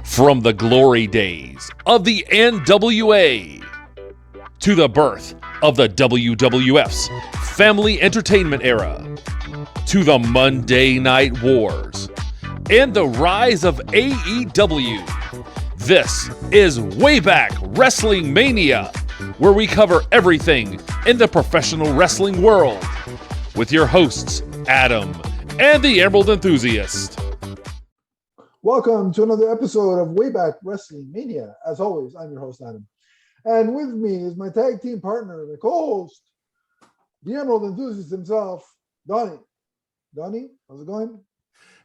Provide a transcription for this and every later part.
From the glory days of the NWA to the birth of the WWF's family entertainment era to the Monday Night Wars and the rise of AEW. This is Way Back Wrestling Mania, where we cover everything in the professional wrestling world with your hosts, Adam and the Emerald Enthusiast. Welcome to another episode of Way Back Wrestling Mania. As always, I'm your host, Adam. And with me is my tag team partner, the co-host, the Emerald Enthusiast himself, Donnie. Donnie, how's it going?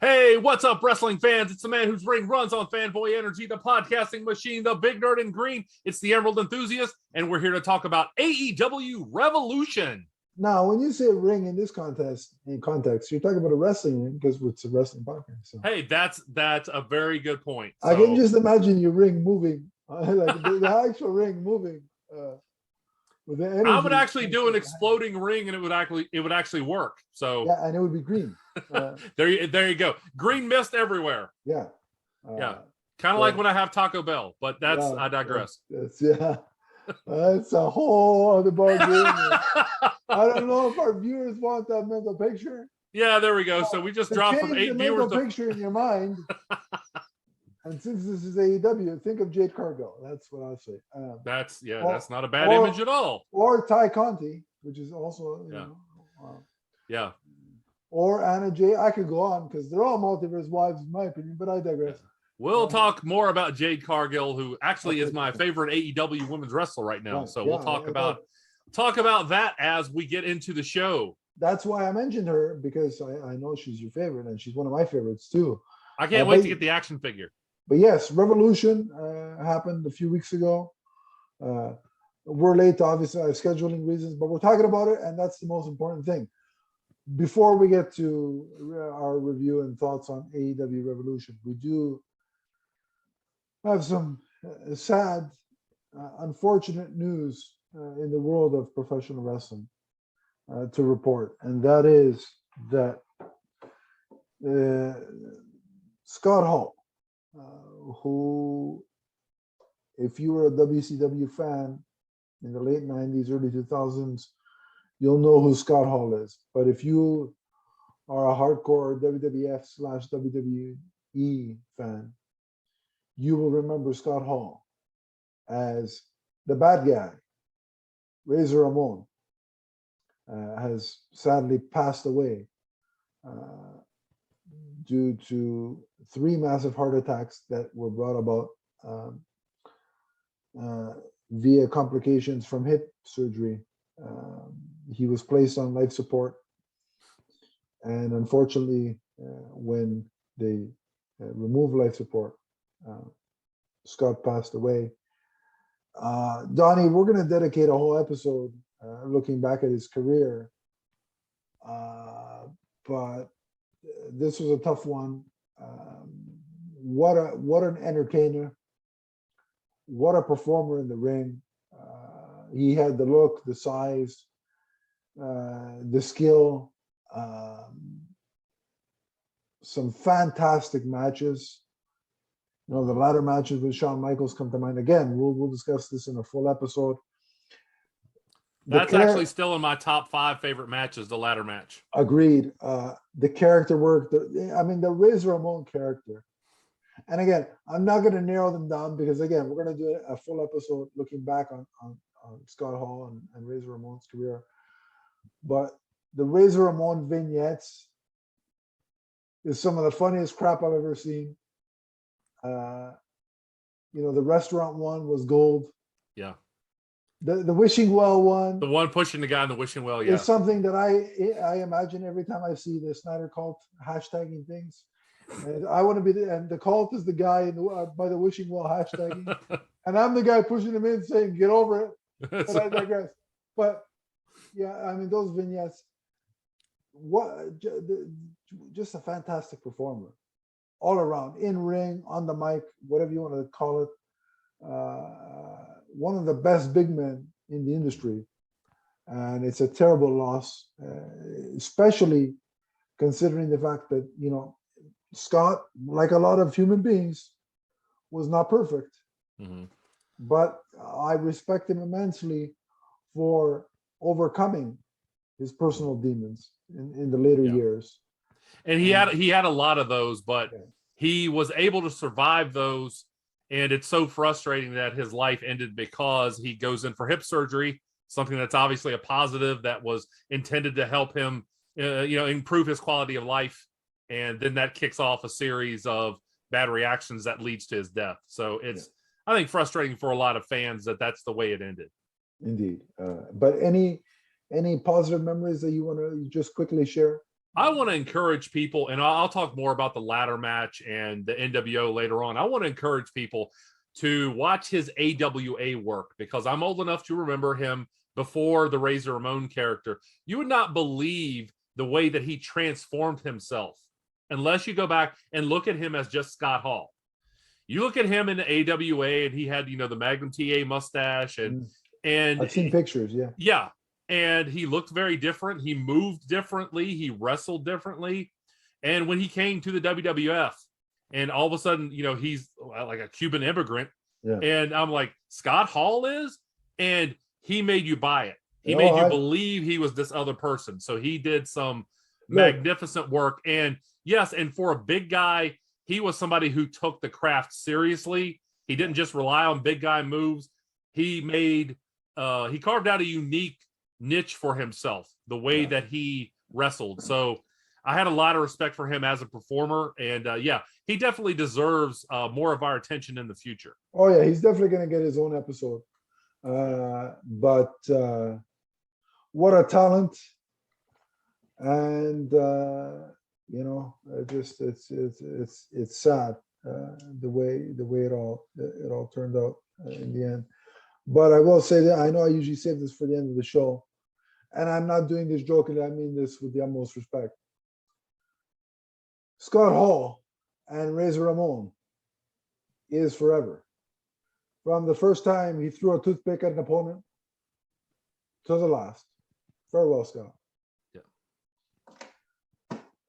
Hey, what's up, wrestling fans? It's the man whose ring runs on fanboy energy, the podcasting machine, the big nerd in green. It's the Emerald Enthusiast, and we're here to talk about AEW Revolution. Now, when you say ring in this context, you're talking about a wrestling ring because it's a wrestling podcast. So. Hey, that's a very good point. I can just imagine your ring moving, like the actual ring moving. With the energy. I would actually do an exploding ring, and it would actually work. So yeah, and it would be green. there you go. Green mist everywhere. Yeah. Yeah. Kind of like when I have Taco Bell, but I digress. That's a whole other ball game. I don't know if our viewers want that mental picture. Yeah, there we go. So we just dropped from 8 viewers to picture in your mind. And since this is AEW, think of Jade Cargill. That's what I'll say. That's not a bad image at all. Or Ty Conti, which is also yeah. Or Anna Jay. I could go on because they're all multiverse wives, in my opinion. But I digress. We'll talk more about Jade Cargill, who actually is my favorite AEW women's wrestler right now. So we'll talk about that as we get into the show. That's why I mentioned her, because I know she's your favorite, and she's one of my favorites too. I can't wait to get the action figure. But yes, Revolution happened a few weeks ago. We're late, obviously, scheduling reasons, but we're talking about it, and that's the most important thing. Before we get to our review and thoughts on AEW Revolution, we do have some sad, unfortunate news in the world of professional wrestling to report, and that is that Scott Hall, who, if you were a WCW fan in the late 90s, early 2000s, you'll know who Scott Hall is. But if you are a hardcore WWF/WWE fan, you will remember Scott Hall as the bad guy. Razor Ramon has sadly passed away due to 3 massive heart attacks that were brought about via complications from hip surgery. He was placed on life support, and unfortunately, when they removed life support, Scott passed away. Donnie, we're going to dedicate a whole episode looking back at his career, but this was a tough one. What an entertainer! What a performer in the ring! He had the look, the size, the skill. Some fantastic matches. You know, the ladder matches with Shawn Michaels come to mind. Again, we'll discuss this in a full episode. That's actually still in my top 5 favorite matches, the ladder match. Agreed. The character work, the Razor Ramon character. And again, I'm not going to narrow them down because, again, we're going to do a full episode looking back on Scott Hall and Razor Ramon's career. But the Razor Ramon vignettes is some of the funniest crap I've ever seen. The restaurant one was gold. Yeah. The wishing well one. The one pushing the guy in the wishing well, yeah. Is something that I imagine every time I see the Snyder Cult hashtagging things. And I want to be and the cult is the guy by the wishing well hashtagging. And I'm the guy pushing him in saying, get over it. But I digress. But yeah, I mean, those vignettes, just a fantastic performer. All around, in ring, on the mic, whatever you want to call it. One of the best big men in the industry. And it's a terrible loss, especially considering the fact that, Scott, like a lot of human beings, was not perfect, Mhm. but I respect him immensely for overcoming his personal demons in the later Yeah. years. And he had a lot of those, but Yeah. he was able to survive those. And it's so frustrating that his life ended because he goes in for hip surgery, something that's obviously a positive that was intended to help him, improve his quality of life. And then that kicks off a series of bad reactions that leads to his death. So it's, I think, frustrating for a lot of fans that that's the way it ended. Indeed. But any positive memories that you want to just quickly share? I want to encourage people, and I'll talk more about the ladder match and the NWO later on. I want to encourage people to watch his AWA work, because I'm old enough to remember him before the Razor Ramon character. You would not believe the way that he transformed himself unless you go back and look at him as just Scott Hall. You look at him in the AWA, and he had, the Magnum TA mustache, and I've seen pictures. Yeah. Yeah. And he looked very different. He moved differently. He wrestled differently. And when he came to the WWF, and all of a sudden, he's like a Cuban immigrant. Yeah. And I'm like, Scott Hall is? And he made you buy it. He made you believe he was this other person. So he did some magnificent work. And yes, and for a big guy, he was somebody who took the craft seriously. He didn't just rely on big guy moves. He carved out a unique niche for himself, the way that he wrestled. So I had a lot of respect for him as a performer, and he definitely deserves more of our attention in the future. Oh yeah, he's definitely going to get his own episode. But what a talent! And it's sad the way it all turned out in the end. But I will say that I know I usually save this for the end of the show, and I'm not doing this jokingly. I mean this with the utmost respect. Scott Hall and Razor Ramon is forever. From the first time he threw a toothpick at an opponent to the last. Farewell, Scott. Yeah.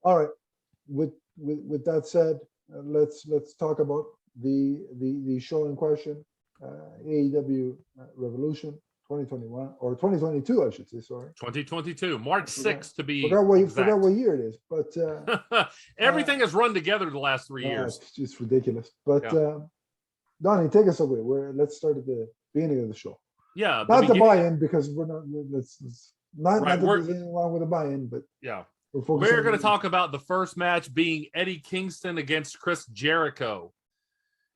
All right. With that said, let's talk about the show in question. AEW Revolution 2021 or 2022, I should say. Sorry, 2022, March 6th to be forgot what year it is, but everything has run together the last 3 years. It's ridiculous. But Donnie, take us away. Let's start at the beginning of the show. Yeah, not the buy-in, because we're not. Not that there's anything wrong with the buy-in, but we're going to talk about the first match being Eddie Kingston against Chris Jericho.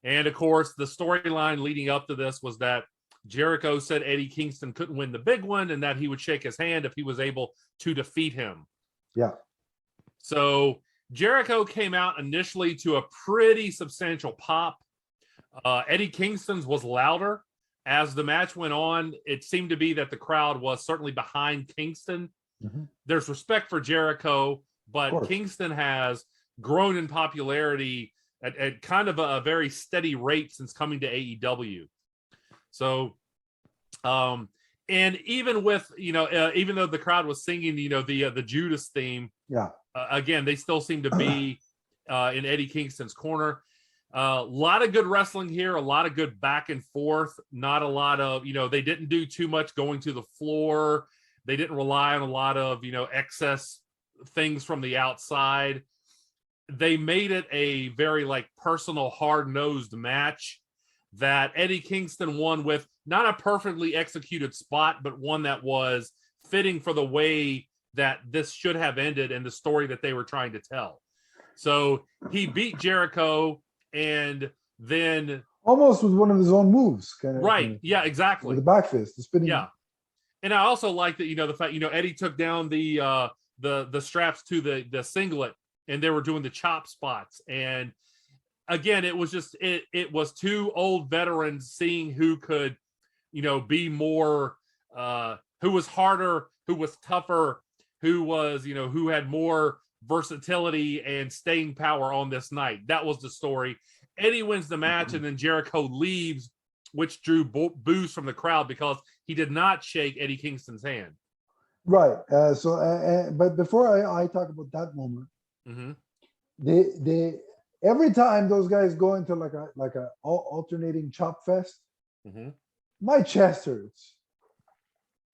And of course, the storyline leading up to this was that Jericho said Eddie Kingston couldn't win the big one, and that he would shake his hand if he was able to defeat him. Yeah. So Jericho came out initially to a pretty substantial pop. Eddie Kingston's was louder. As the match went on, it seemed to be that the crowd was certainly behind Kingston. Mm-hmm. There's respect for Jericho, but Kingston has grown in popularity at kind of a very steady rate since coming to AEW. So, and even with, even though the crowd was singing, the Judas theme, again, they still seem to be in Eddie Kingston's corner. A lot of good wrestling here, a lot of good back and forth, not a lot of, they didn't do too much going to the floor. They didn't rely on a lot of, excess things from the outside. They made it a very personal, hard-nosed match that Eddie Kingston won with not a perfectly executed spot, but one that was fitting for the way that this should have ended and the story that they were trying to tell. So he beat Jericho, and then almost with one of his own moves, yeah, exactly, with the back fist, the spinning. Yeah, and I also like that, the fact, Eddie took down the straps to the singlet, and they were doing the chop spots. And again, it was just, it was two old veterans seeing who could, be more, who was harder, who was tougher, who was, who had more versatility and staying power on this night. That was the story. Eddie wins the match, and then Jericho leaves, which drew boos from the crowd because he did not shake Eddie Kingston's hand. Right. But before I talk about that moment, mm-hmm. the every time those guys go into like a alternating chop fest, Mm-hmm. my chest hurts.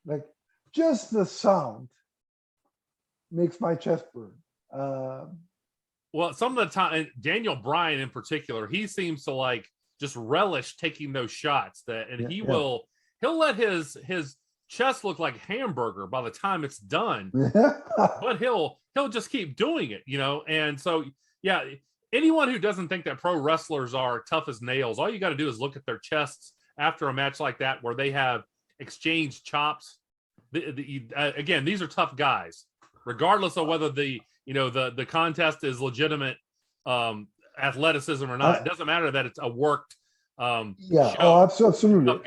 Like just the sound makes my chest burn. Well, some of the time, Daniel Bryan in particular, he seems to like just relish taking those shots. He'll let his chest look like hamburger by the time it's done, but he'll just keep doing it, And so, yeah, anyone who doesn't think that pro wrestlers are tough as nails, all you got to do is look at their chests after a match like that where they have exchanged chops. Again, these are tough guys, regardless of whether the contest is legitimate athleticism or not. It doesn't matter that it's a worked show. Absolutely.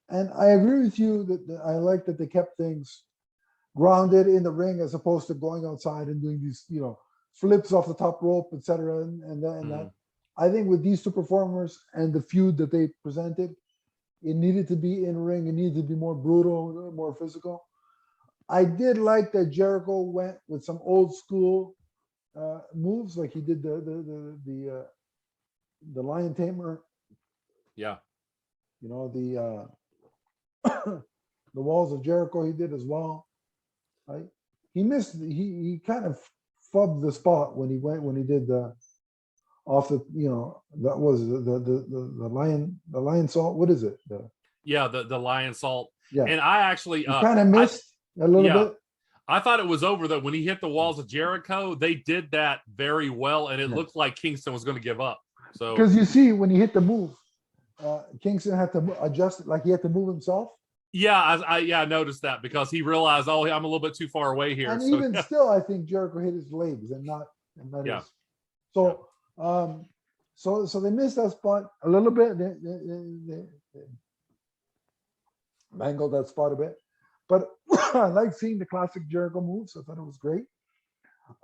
And I agree with you that I like that they kept things grounded in the ring as opposed to going outside and doing these, flips off the top rope, etc. And that. I think with these two performers and the feud that they presented, it needed to be in ring. It needed to be more brutal, more physical. I did like that Jericho went with some old school moves, like he did the lion tamer. Yeah. The walls of Jericho he did as well. Right? He missed. He kind of fubbed the spot when he did the off the that was the lion salt. What is it? The lion salt. Yeah. And I actually kind of missed a little bit. I thought it was over though. When he hit the walls of Jericho, they did that very well, and it looked like Kingston was going to give up. So because you see when he hit the move, Kingston had to adjust it, like he had to move himself. Yeah, I noticed that because he realized, I'm a little bit too far away here. And even still, I think Jericho hit his legs and not his. So so they missed that spot a little bit. They mangled that spot a bit. But I like seeing the classic Jericho moves. I thought it was great.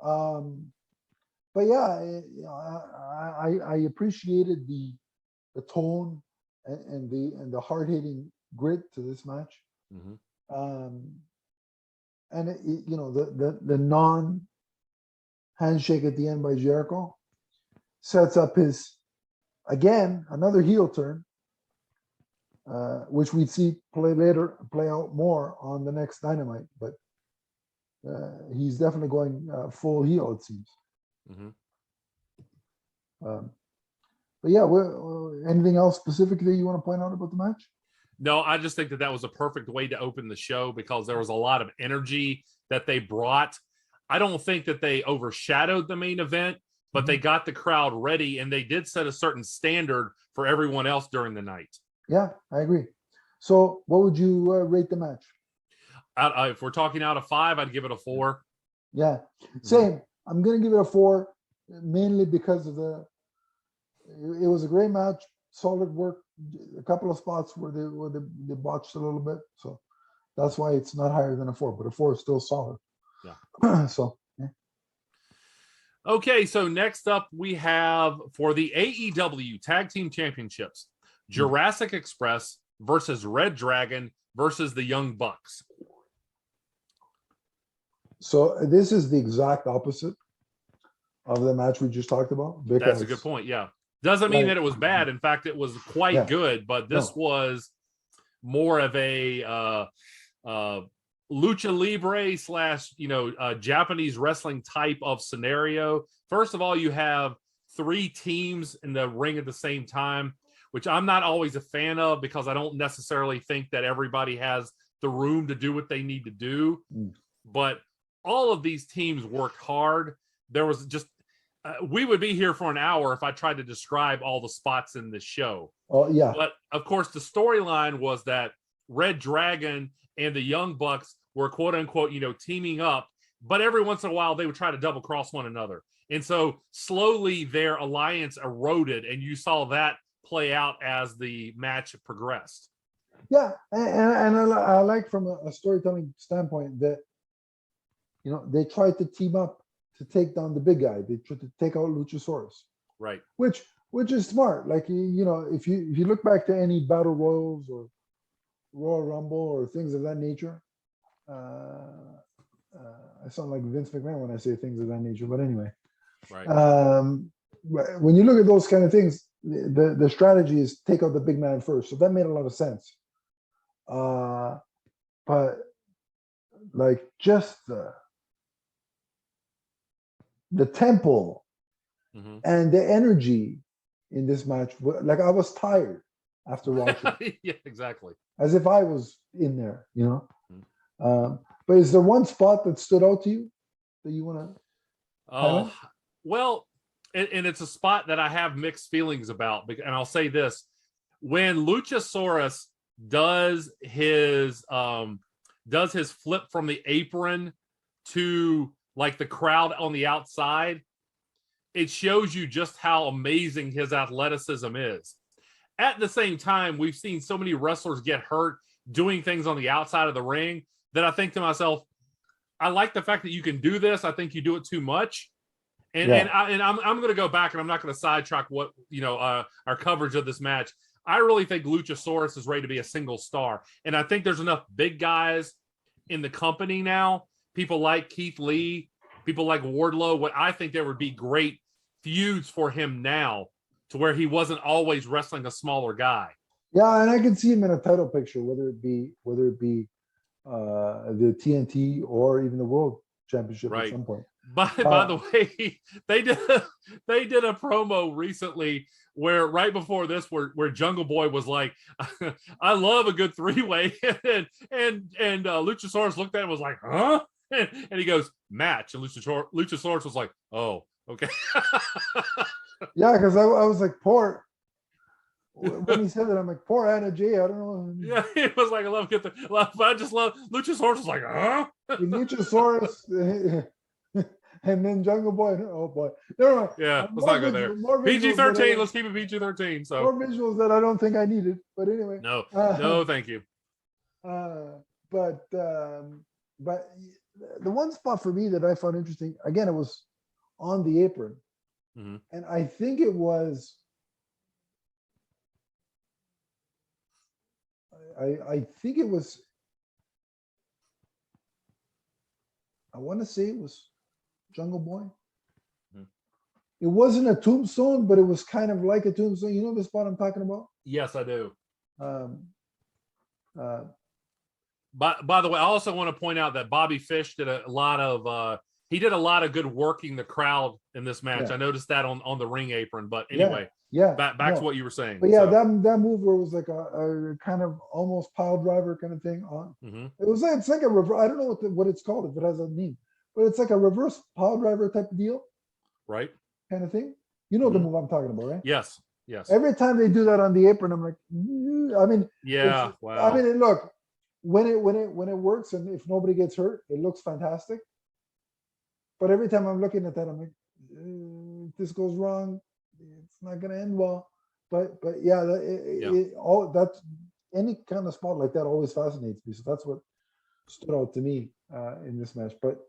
But yeah, I appreciated the tone and the hard-hitting grit to this match. Mm-hmm. And the non handshake at the end by Jericho sets up his another heel turn. Which we'd see play out more on the next Dynamite, but he's definitely going full heel, it seems. Mm-hmm. But yeah, anything else specifically you want to point out about the match? No, I just think that was a perfect way to open the show because there was a lot of energy that they brought. I don't think that they overshadowed the main event, but they got the crowd ready, and they did set a certain standard for everyone else during the night. Yeah, I agree. So what would you rate the match? If we're talking out of 5, I'd give it a 4. Yeah, same. I'm going to give it a 4, mainly because of it was a great match, solid work, a couple of spots where they botched a little bit. So that's why it's not higher than a 4, but a 4 is still solid. Yeah. So, yeah. Okay, so next up we have for the AEW Tag Team Championships, Jurassic Express versus Red Dragon versus the Young Bucks. So this is the exact opposite of the match we just talked about. That's a good point. Yeah. Doesn't mean that it was bad. In fact, it was quite good, but this was more of a lucha libre / Japanese wrestling type of scenario. First of all, you have 3 teams in the ring at the same time, which I'm not always a fan of because I don't necessarily think that everybody has the room to do what they need to do. But all of these teams worked hard. There was just, we would be here for an hour if I tried to describe all the spots in this show. Oh, yeah. But of course, the storyline was that Red Dragon and the Young Bucks were quote unquote, teaming up. But every once in a while, they would try to double cross one another. And so slowly their alliance eroded, and you saw that play out as the match progressed. Yeah, and I like from a storytelling standpoint that they tried to team up to take down the big guy. They tried to take out Luchasaurus, right? Which is smart. Like if you look back to any battle royals or Royal Rumble or things of that nature, I sound like Vince McMahon when I say things of that nature. But anyway, right. when you look at those kind of things, the strategy is take out the big man first. So that made a lot of sense. But like just the tempo and the energy in this match, like I was tired after watching. Yeah, exactly. As if I was in there, you know. But is there one spot that stood out to you that you want to highlight? Well, and it's a spot that I have mixed feelings about. And I'll say this: when Luchasaurus does his flip from the apron to like the crowd on the outside, it shows you just how amazing his athleticism is. At the same time, we've seen so many wrestlers get hurt doing things on the outside of the ring that I think to myself, I like the fact that you can do this. I think you do it too much. And I'm going to go back, and I'm not going to sidetrack what, our coverage of this match. I really think Luchasaurus is ready to be a single star. And I think there's enough big guys in the company now, people like Keith Lee, people like Wardlow, what I think there would be great feuds for him now to where he wasn't always wrestling a smaller guy. Yeah, and I can see him in a title picture, whether it be the TNT or even the World Championship at some point. By the way, they did a promo recently where right before this, where Jungle Boy was like, "I love a good three-way," and Luchasaurus looked at him and was like, "Huh?" And he goes, "Match," and Luchasaurus was like, "Oh, okay." Yeah, because I was like, poor. When he said that, I'm like, poor Anna Jay. I don't know. Yeah, it was like, I just love Luchasaurus was like, "Huh?" Luchasaurus. And then Jungle Boy. Oh boy, never mind. Yeah, let's not go there. PG-13. Let's keep it PG-13. So more visuals that I don't think I needed. But anyway, no, thank you. But the one spot for me that I found interesting, again, it was on the apron, and I think it was. I think it was. I want to say it was Jungle Boy. It wasn't a tombstone, but it was kind of like a tombstone. You know the spot I'm talking about? Yes, I do. By the way, I also want to point out that Bobby Fish did a lot of good working the crowd in this match. I noticed that on the ring apron. But anyway, back to what you were saying. But that move where it was like a kind of almost pile driver kind of thing on. It was like, it's like a reverse. I don't know what it's called, if it has a name, but it's like a reverse pile driver type of deal, right? Kind of thing. You know the move I'm talking about, right? Yes. Every time they do that on the apron, I'm like, I mean, wow. I mean, look, when it works and if nobody gets hurt, it looks fantastic. But every time I'm looking at that, I'm like, if this goes wrong, it's not going to end well. But that's any kind of spot like that always fascinates me. So that's what stood out to me in this match. But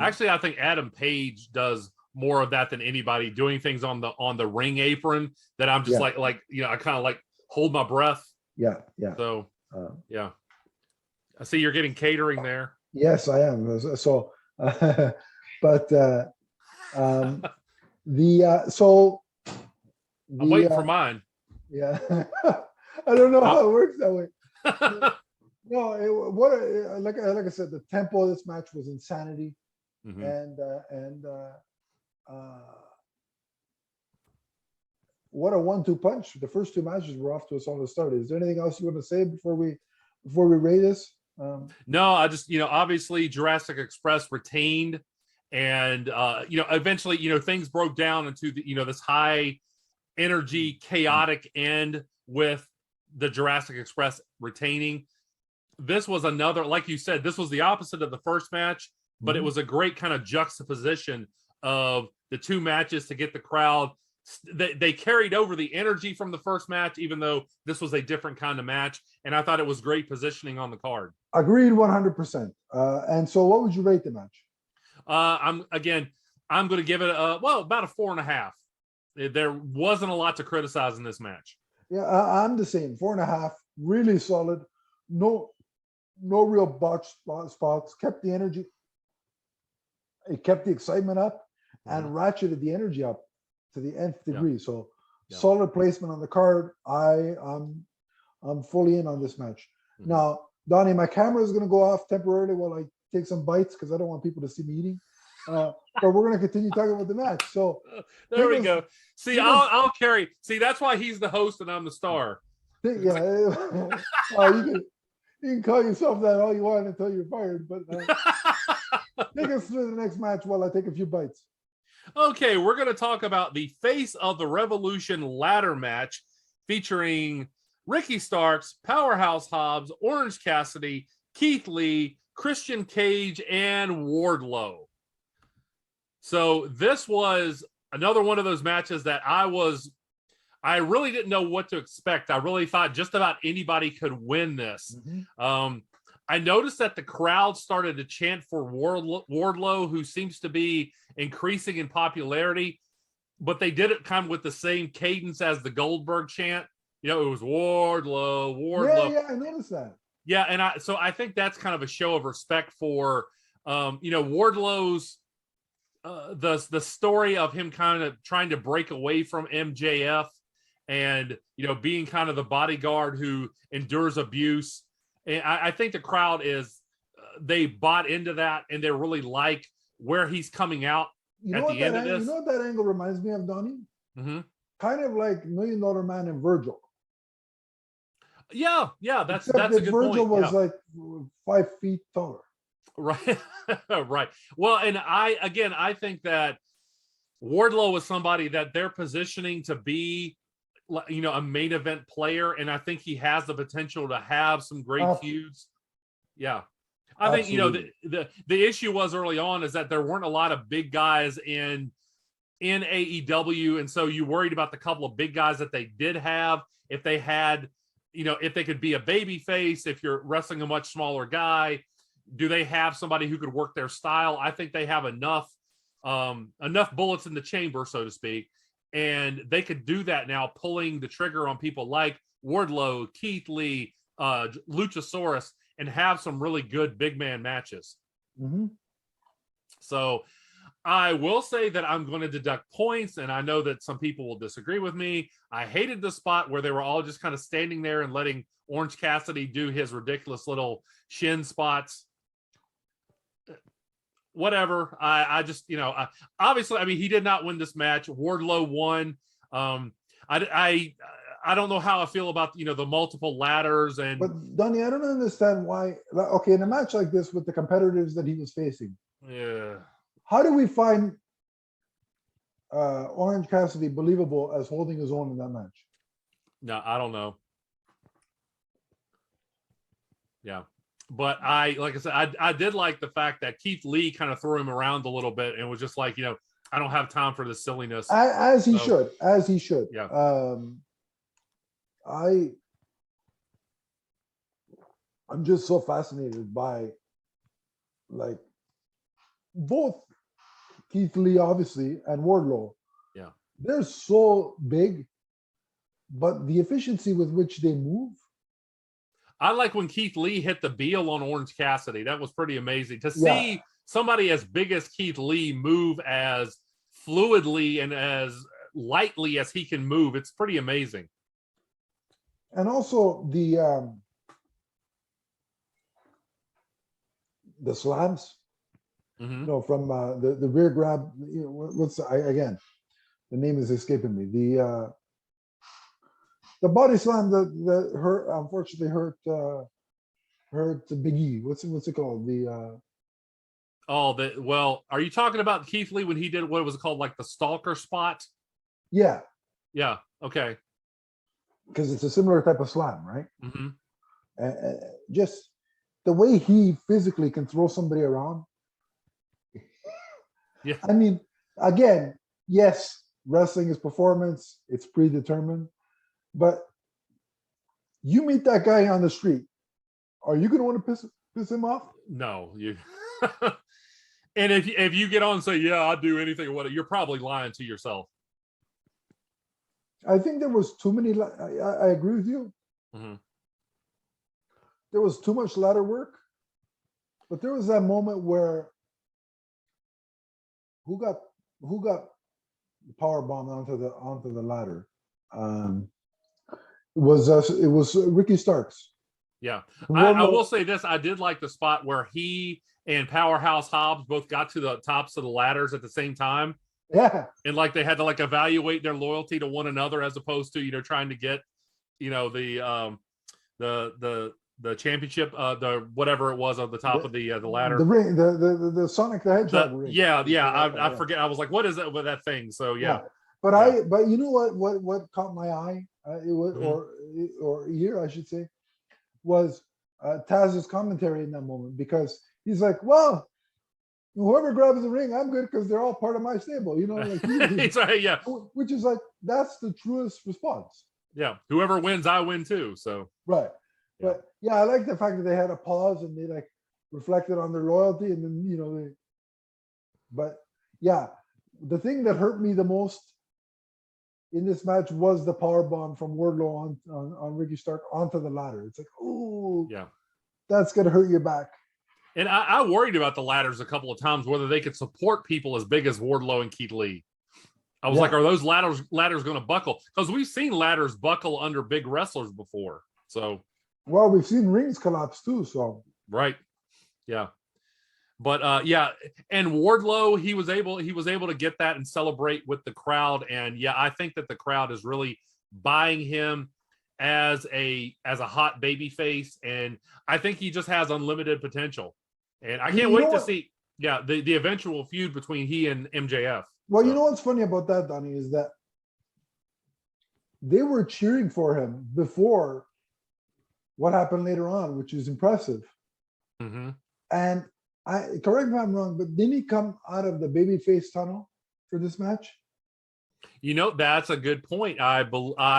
actually, I think Adam Page does more of that than anybody, doing things on the ring apron that I'm just like I kind of like hold my breath. Yeah. So I see you're getting catering there. Yes, I am. So, but I'm waiting for mine. Yeah, I don't know how it works that way. No, like I said, the tempo of this match was insanity, and what a 1-2 punch. The first two matches were off to a solid start. Is there anything else you want to say before we rate this? No, I just, obviously Jurassic Express retained, and eventually, things broke down into the, this high energy, chaotic end with the Jurassic Express retaining. This was another, like you said, this was the opposite of the first match, but it was a great kind of juxtaposition of the two matches to get the crowd. They carried over the energy from the first match, even though this was a different kind of match. And I thought it was great positioning on the card. Agreed 100%. And so what would you rate the match? I'm going to give it about a 4.5. There wasn't a lot to criticize in this match. Yeah, I'm the same. 4.5, really solid. No real botched spots. Kept the energy. It kept the excitement up and ratcheted the energy up to the nth Yeah. degree. So Yeah. solid placement on the card. I'm fully in on this match. Mhm. Now, Donnie, my camera is going to go off temporarily while I take some bites because I don't want people to see me eating. But we're going to continue talking about the match. So there we go. See, I'll carry. See, that's why he's the host and I'm the star. yeah, you can call yourself that all you want until you're fired. But take us through the next match while I take a few bites. Okay, we're going to talk about the Face of the Revolution ladder match featuring Ricky Starks, Powerhouse Hobbs, Orange Cassidy, Keith Lee, Christian Cage, and Wardlow. So this was another one of those matches that I really didn't know what to expect. I really thought just about anybody could win this. Mm-hmm. I noticed that the crowd started to chant for Wardlow, who seems to be increasing in popularity, but they did it kind of with the same cadence as the Goldberg chant. You know, it was Wardlow. Yeah, I noticed that. Yeah, and I think that's kind of a show of respect for Wardlow's the story of him kind of trying to break away from MJF and being kind of the bodyguard who endures abuse. And I think the crowd they bought into that, and they really like where he's coming out at the end of this. You know what that angle reminds me of, Donnie? Mm-hmm. Kind of like $1 Million Man and Virgil. Yeah, that's a good Virgil point. was like 5 feet taller. Right, right. Well, and I think that Wardlow is somebody that they're positioning to be, a main event player, and I think he has the potential to have some great feuds. Yeah, I think the issue was early on is that there weren't a lot of big guys in AEW, and so you worried about the couple of big guys that they did have. If they had, if they could be a baby face, if you're wrestling a much smaller guy, do they have somebody who could work their style? I think they have enough bullets in the chamber, so to speak, and they could do that now, pulling the trigger on people like Wardlow, Keith Lee, Luchasaurus, and have some really good big man matches. Mm-hmm. So I will say that I'm going to deduct points, and I know that some people will disagree with me. I hated the spot where they were all just kind of standing there and letting Orange Cassidy do his ridiculous little shin spots. Whatever. I just, obviously, I mean, he did not win this match. Wardlow won. I don't know how I feel about, the multiple ladders But Donnie, I don't understand why. Okay, in a match like this with the competitors that he was facing, yeah. How do we find Orange Cassidy believable as holding his own in that match? No, I don't know. Yeah. But like I said, I did like the fact that Keith Lee kind of threw him around a little bit and was just like, I don't have time for this silliness. As he should. Yeah. I'm just so fascinated by like both Keith Lee, obviously, and Wardlow. Yeah. They're so big, but the efficiency with which they move. I like when Keith Lee hit the Beal on Orange Cassidy. That was pretty amazing to see somebody as big as Keith Lee move as fluidly and as lightly as he can move. It's pretty amazing. And also the slams, from the rear grab. Again, the name is escaping me. The body slam that unfortunately hurt Big E. What's it called? Are you talking about Keith Lee when he did what was it called, like the stalker spot? Yeah. Yeah. Okay. Because it's a similar type of slam, right? Mm-hmm. Just the way he physically can throw somebody around. Yeah. I mean, again, yes, wrestling is performance. It's predetermined. But you meet that guy on the street, are you going to want to piss him off? No, you. And if you get on and say, "Yeah, I'll do anything," you're probably lying to yourself. I think there was too many. I agree with you. Mm-hmm. There was too much ladder work, but there was that moment where who got power bomb onto the ladder. It was Ricky Starks. Yeah, I will say this: I did like the spot where he and Powerhouse Hobbs both got to the tops of the ladders at the same time. Yeah, and like they had to like evaluate their loyalty to one another as opposed to trying to get the championship, the whatever it was on the top of the ladder, the ring, the Sonic the Hedgehog ring. I forget. I was like, what is that with that thing? So yeah. But you know what caught my eye? It was or ear, I should say, was Taz's commentary in that moment, because he's like, well, whoever grabs the ring, I'm good because they're all part of my stable. Like it's right, yeah. Which is like, that's the truest response. Yeah, whoever wins, I win too. So right, but yeah, I like the fact that they had a pause and they like reflected on their loyalty, and then But yeah, the thing that hurt me the most in this match was the power bomb from Wardlow on Ricky Stark onto the ladder. It's like, oh, yeah, that's gonna hurt your back. And I worried about the ladders a couple of times, whether they could support people as big as Wardlow and Keith Lee. I was like, are those ladders going to buckle? Because we've seen ladders buckle under big wrestlers before. So, well, we've seen rings collapse too. So, right, yeah, but and Wardlow, he was able to get that and celebrate with the crowd, and I think that the crowd is really buying him as a hot baby face, and I think he just has unlimited potential, and I can't wait to see the eventual feud between he and MJF. Well, you know what's funny about that, Donnie, is that they were cheering for him before what happened later on, which is impressive. Mm-hmm. And correct me if I'm wrong, but didn't he come out of the babyface tunnel for this match? That's a good point. I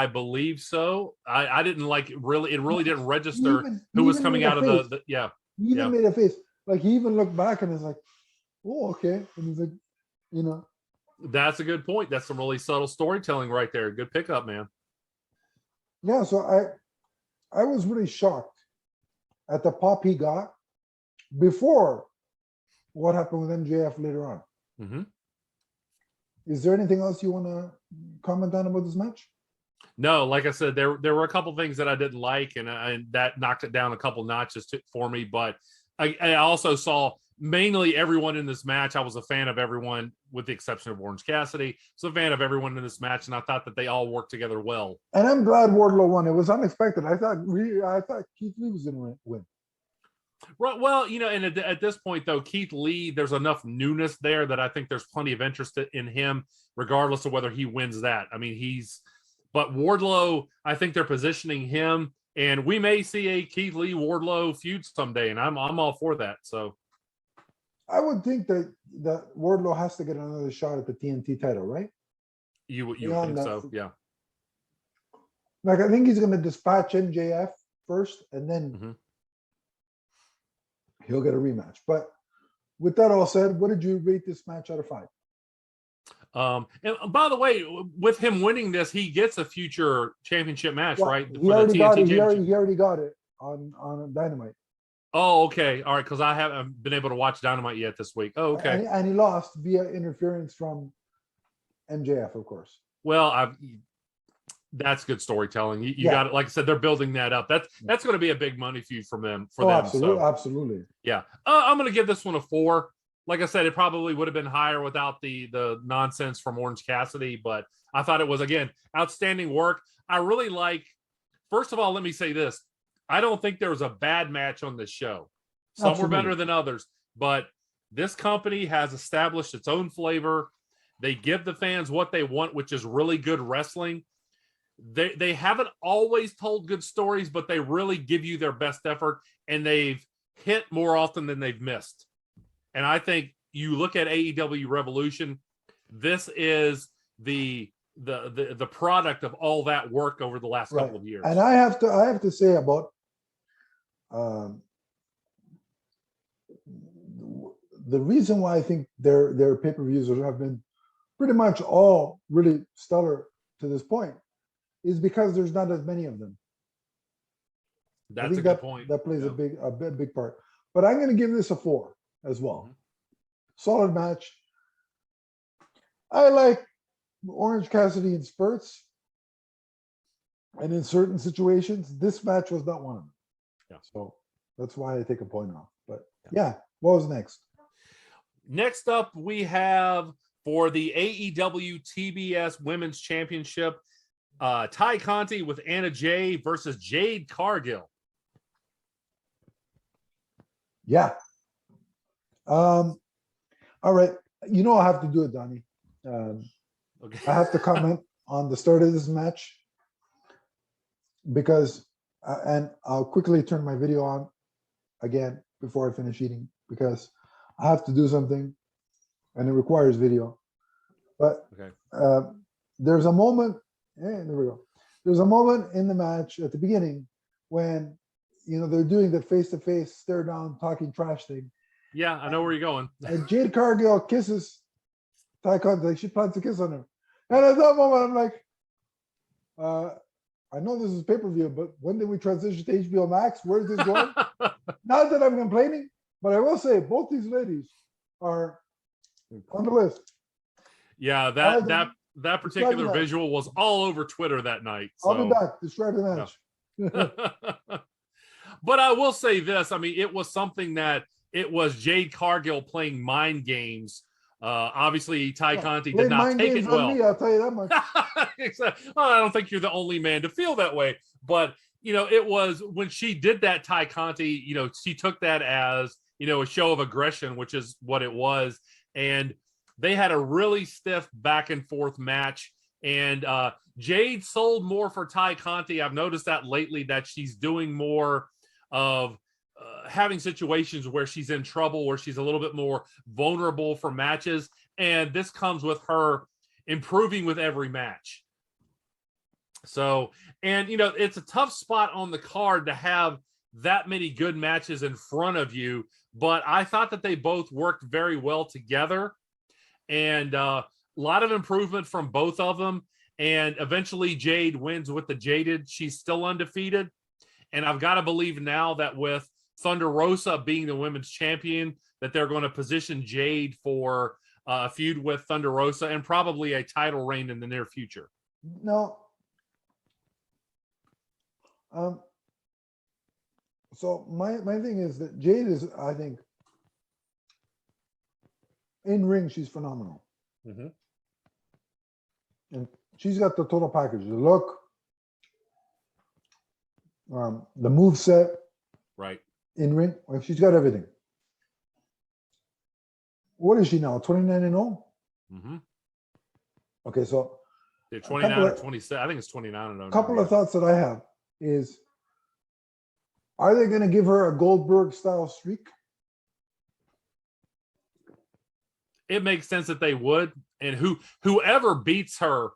believe so. I didn't like really. It really didn't register who was coming out of the. He even made a face. Like he even looked back and is like, "Oh, okay." And he's like, That's a good point. That's some really subtle storytelling right there. Good pickup, man. Yeah. So I was really shocked at the pop he got before what happened with MJF later on. Mm-hmm. Is there anything else you want to comment on about this match? No, like I said, there were a couple things that I didn't like, and that knocked it down a couple notches for me. But I also saw mainly everyone in this match. I was a fan of everyone with the exception of Orange Cassidy. So a fan of everyone in this match, and I thought that they all worked together well. And I'm glad Wardlow won. It was unexpected. I thought Keith Lee was going to win. Right. Well, and at this point, though, Keith Lee, there's enough newness there that I think there's plenty of interest in him, regardless of whether he wins that. I mean, but Wardlow, I think they're positioning him, and we may see a Keith Lee Wardlow feud someday, and I'm all for that. So, I would think that Wardlow has to get another shot at the TNT title, right? You would think so, yeah. Like I think he's going to dispatch MJF first, and then he'll get a rematch. But with that all said, what did you rate this match out of 5? And by the way, with him winning this, he gets a future championship match, right? He already got it. He already got it on Dynamite. Oh, okay. All right, because I haven't been able to watch Dynamite yet this week. Oh, okay. And he lost via interference from MJF, of course. Well, that's good storytelling. You got it. Like I said, they're building that up. That's going to be a big money feud for them. Absolutely. Yeah. I'm going to give this one a 4. Like I said, it probably would have been higher without the nonsense from Orange Cassidy, but I thought it was, again, outstanding work. I really like, first of all, let me say this. I don't think there was a bad match on this show. Some were better than others, but this company has established its own flavor. They give the fans what they want, which is really good wrestling. They haven't always told good stories, but they really give you their best effort, and they've hit more often than they've missed. And I think you look at AEW Revolution, this is the product of all that work over the last couple of years. And I have to say about the reason why I think their pay-per-views have been pretty much all really stellar to this point is because there's not as many of them. That's a good point. That plays a big part. But I'm going to give this a 4 as well. Solid match. I like Orange Cassidy in spurts, and in certain situations, this match was not one of them. Yeah. So that's why I take a point off. But yeah, what was next? Next up, we have for the AEW TBS Women's Championship, Ty Conti with Anna Jay versus Jade Cargill. Yeah. All right. You know I have to do it, Donnie. Okay. I have to comment on the start of this match because, and I'll quickly turn my video on again before I finish eating because I have to do something and it requires video. But Okay. there's a moment, there we go. There's a moment in the match at the beginning when, they're doing the face-to-face, stare down, talking trash thing. Yeah, I know where you're going. And Jade Cargill kisses Ty Conti, like she plans to kiss on him. And at that moment, I'm like, I know this is pay-per-view, but when did we transition to HBO Max? Where's this going? Not that I'm complaining, but I will say both these ladies are on the list. Yeah, that particular visual was all over Twitter that night. So. I'll be back. Describe the match. Yeah. But I will say this. I mean, it was something that it was Jade Cargill playing mind games. Obviously, Ty Conti did not take it well. Me, I'll tell you that much. I don't think you're the only man to feel that way. But, it was when she did that, Ty Conti, she took that as, a show of aggression, which is what it was. And they had a really stiff back and forth match. And Jade sold more for Ty Conti. I've noticed that lately, that she's doing more of having situations where she's in trouble, where she's a little bit more vulnerable for matches. And this comes with her improving with every match. So, and, it's a tough spot on the card to have that many good matches in front of you. But I thought that they both worked very well together. And a lot of improvement from both of them. And eventually Jade wins with the Jaded. She's still undefeated. And I've got to believe now that with Thunderosa being the women's champion, that they're going to position Jade for a feud with Thunderosa and probably a title reign in the near future. No. So my thing is that Jade is, I think, in ring, she's phenomenal. Mm-hmm. And she's got the total package. The look, the move set, right? In ring, like she's got everything. What is she now? 29-0? Mm-hmm. Okay, so 29 or 27. I think it's 29. A couple of thoughts that I have is, are they going to give her a Goldberg style streak? It makes sense that they would, and whoever beats her,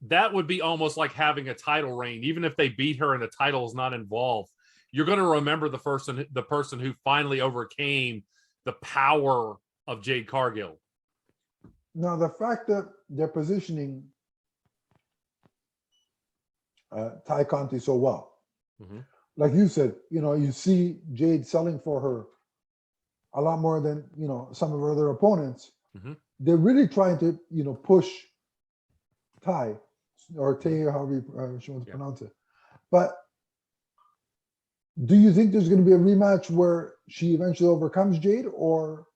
that would be almost like having a title reign. Even if they beat her and the title is not involved, you're going to remember the person who finally overcame the power of Jade Cargill. Now, the fact that they're positioning Ty Conti so well, mm-hmm. like you said, you see Jade selling for her a lot more than some of her other opponents. Mm-hmm. They're really trying to push Ty or Tay, however she wants to pronounce it. But do you think there's going to be a rematch where she eventually overcomes Jade, or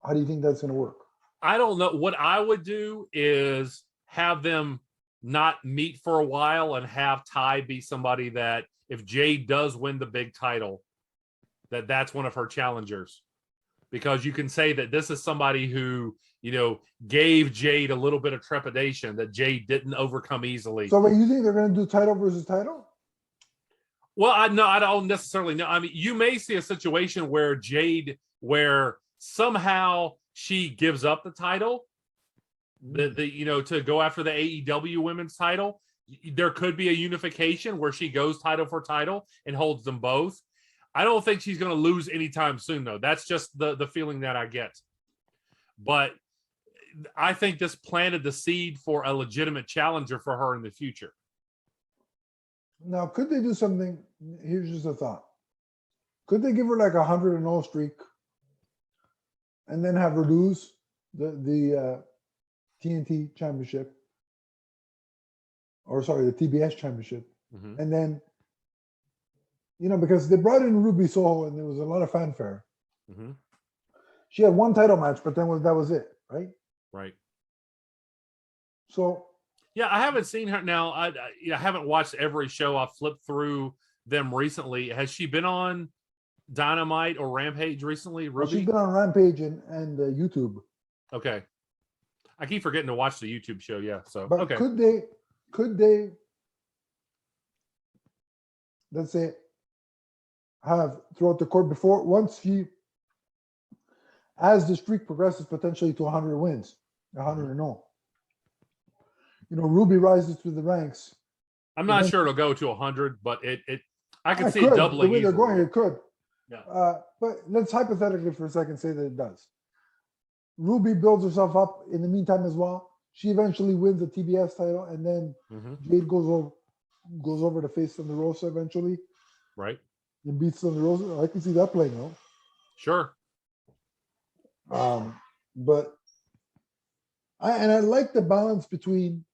how do you think that's going to work? I don't know. What I would do is have them not meet for a while and have Ty be somebody that if Jade does win the big title, that's one of her challengers. Because you can say that this is somebody who, gave Jade a little bit of trepidation that Jade didn't overcome easily. So wait, you think they're going to do title versus title? Well, I don't necessarily know. I mean, you may see a situation where where somehow she gives up the title, to go after the AEW women's title. There could be a unification where she goes title for title and holds them both. I don't think she's going to lose anytime soon, though. That's just the feeling that I get. But I think this planted the seed for a legitimate challenger for her in the future. Now, could they do something? Here's just a thought. Could they give her like 100-0 streak and then have her lose the TNT Championship, or sorry, the TBS Championship, and then, because they brought in Ruby Soho and there was a lot of fanfare. She had one title match, but then that was it, right? Right. So. Yeah, I haven't seen her now. I haven't watched every show. I've flipped through them recently. Has she been on Dynamite or Rampage recently, Ruby? Well, she's been on Rampage and YouTube. Okay. I keep forgetting to watch the YouTube show. Yeah. So, but okay. Could they, let's say, have throughout the court once as the streak progresses potentially to 100 wins, 100 and 0. Ruby rises through the ranks. I'm not sure it'll go to 100, but I can see it it doubling. The way they're going, it could. Yeah. But let's hypothetically for a second say that it does. Ruby builds herself up in the meantime as well. She eventually wins the TBS title, and then Jade goes over to face Thunderosa eventually. Right. And beats Thunderosa. I can see that playing out. Sure. But I like the balance between,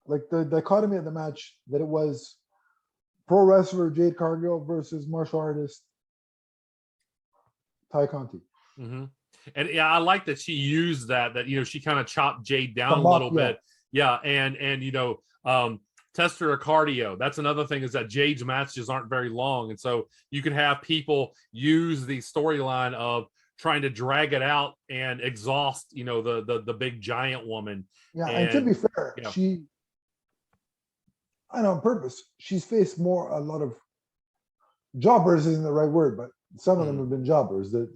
like, the dichotomy of the match, that it was pro wrestler Jade Cargill versus martial artist Ty Conti. And yeah, I like that she used that she kind of chopped Jade down a little bit. Yeah. And test her cardio. That's another thing, is that Jade's matches aren't very long. And so you can have people use the storyline of trying to drag it out and exhaust, the big giant woman. Yeah. And to be fair, on purpose, she's faced a lot of jobbers isn't the right word, but some of them have been jobbers that,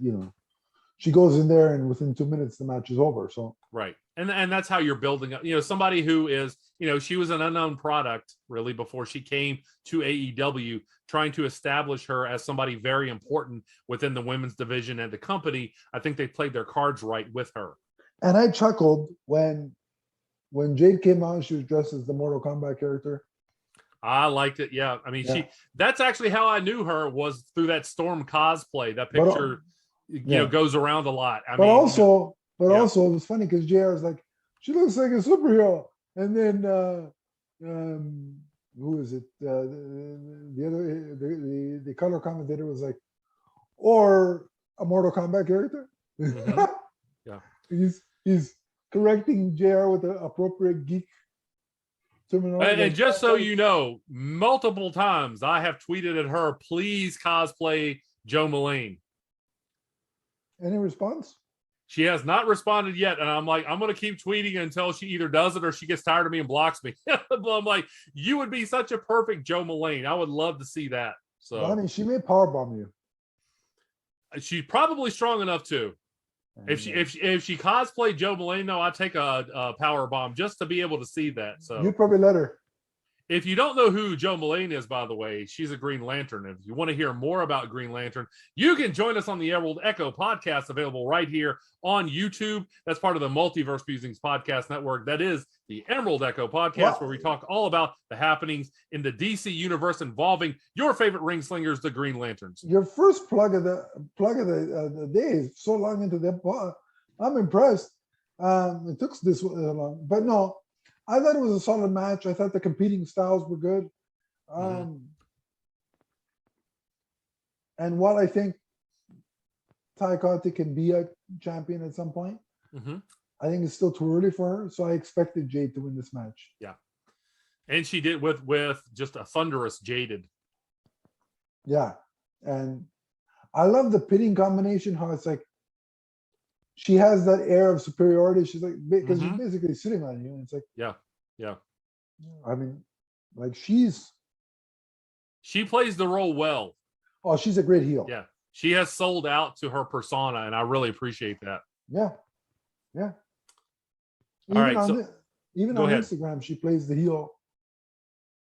she goes in there and within 2 minutes the match is over. So right. And that's how you're building up, somebody who is, she was an unknown product really before she came to AEW, trying to establish her as somebody very important within the women's division and the company. I think they played their cards right with her. And I chuckled when Jade came out, she was dressed as the Mortal Kombat character. I liked it. Yeah. I mean, that's actually how I knew her, was through that Storm cosplay. That picture, goes around a lot. Also, it was funny because JR was like, she looks like a superhero. And then, who is it? The color commentator was like, or a Mortal Kombat character. Yeah. He's correcting JR with the appropriate geek terminology. And just so you know, multiple times I have tweeted at her, please cosplay Joe Mullane. Any response? She has not responded yet. And I'm like, I'm going to keep tweeting until she either does it or she gets tired of me and blocks me. But I'm like, you would be such a perfect Joe Mullane. I would love to see that. So, Donnie, she may powerbomb you. She's probably strong enough to. If she cosplayed Joe Mullane, though, I'd take a power bomb just to be able to see that. So you'd probably let her. If you don't know who Joe Mullane is, by the way, she's a Green Lantern. If you want to hear more about Green Lantern, you can join us on the Emerald Echo podcast, available right here on YouTube. That's part of the Multiverse Musings podcast network. That is the Emerald Echo podcast, where we talk all about the happenings in the DC universe involving your favorite ring slingers, the Green Lanterns. Your first plug of the day is so long into the. I'm impressed. It took this long, but no. I thought it was a solid match. I thought the competing styles were good. And while I think Ty Conti can be a champion at some point, I think it's still too early for her. So I expected Jade to win this match. Yeah. And she did with just a thunderous Jaded. Yeah. And I love the pitting combination, how it's like, she has that air of superiority. She's like, because she's basically sitting on you. And it's like, yeah. I mean, like she plays the role well. Oh, she's a great heel. Yeah. She has sold out to her persona, and I really appreciate that. Yeah. Even on Instagram, she plays the heel,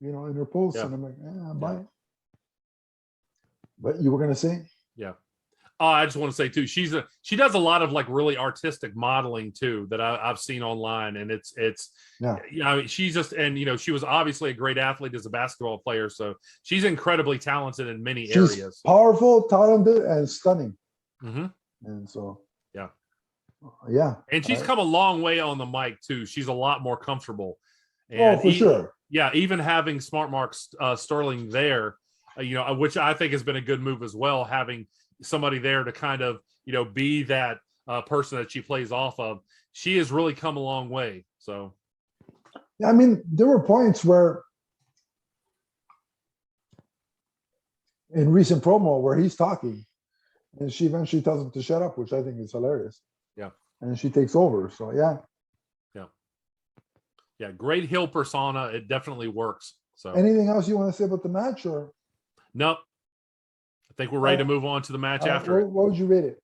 in her posts. And I'm like, bye. But you were going to say? Yeah. I just want to say too, she does a lot of like really artistic modeling too that I've seen online, and it's she's just, and she was obviously a great athlete as a basketball player, so she's incredibly talented in many areas. Powerful, talented, and stunning. And so Yeah. And she's come a long way on the mic too. She's a lot more comfortable. Oh, for sure. Yeah, even having Smart Mark Sterling there, which I think has been a good move as well, having somebody there to kind of, be that person that she plays off of. She has really come a long way. So, I mean, there were points where in recent promo where he's talking and she eventually tells him to shut up, which I think is hilarious. Yeah. And she takes over. So, yeah. Yeah, great heel persona. It definitely works. So, anything else you want to say about the match, or nope? I think we're ready to move on to the match after. What would you rate it?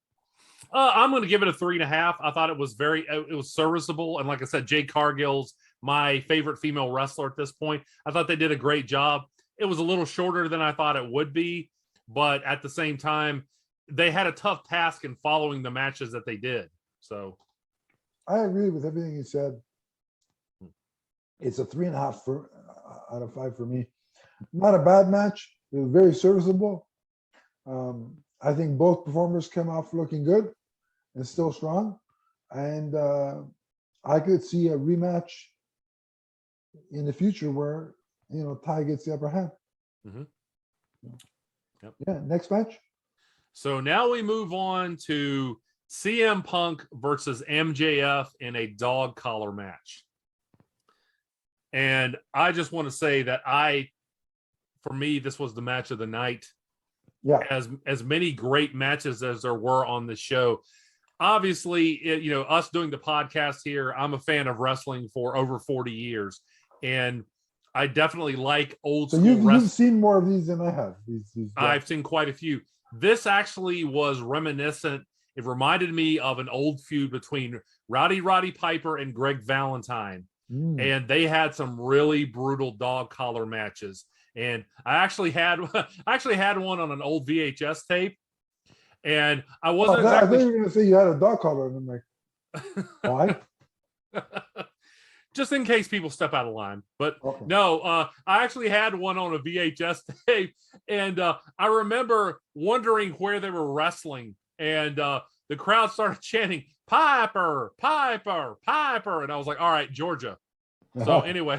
I'm going to give it a 3.5. I thought it was it was serviceable, and like I said, Jade Cargill's my favorite female wrestler at this point. I thought they did a great job. It was a little shorter than I thought it would be, but at the same time, they had a tough task in following the matches that they did. So, I agree with everything you said. It's a 3.5 out of 5 for me. Not a bad match. It was very serviceable. I think both performers came off looking good and still strong. And I could see a rematch in the future where, Ty gets the upper hand. mm-hmm. Yep. Yeah, next match. So now we move on to CM Punk versus MJF in a dog collar match. And I just want to say that for me, this was the match of the night. Yeah. As many great matches as there were on the show. Obviously, us doing the podcast here, I'm a fan of wrestling for over 40 years. And I definitely like old school wrestling. You've seen more of these than I have. I've seen quite a few. This actually was reminiscent. It reminded me of an old feud between Roddy Piper and Greg Valentine. And they had some really brutal dog collar matches. And I actually had one on an old VHS tape. And I wasn't exactly. I thought you were going to say you had a dog collar, and I'm like, why? Just in case people step out of line. But okay. No, I actually had one on a VHS tape. And I remember wondering where they were wrestling. And the crowd started chanting, Piper, Piper, Piper. And I was like, all right, Georgia. So anyway,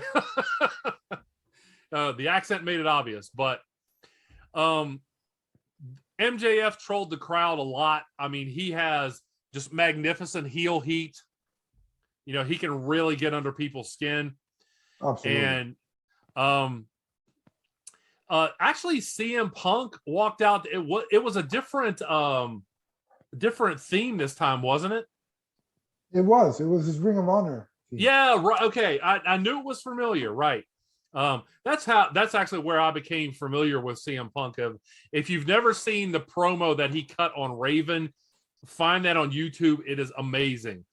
the accent made it obvious. But MJF trolled the crowd a lot. I mean, he has just magnificent heel heat. He can really get under people's skin. Absolutely. And actually, CM Punk walked out. It was a different theme this time, wasn't it? It was his Ring of Honor theme. Yeah, right. Okay, I knew it was familiar. Right. That's actually where I became familiar with CM Punk. If you've never seen the promo that he cut on Raven, find that on YouTube. It is amazing.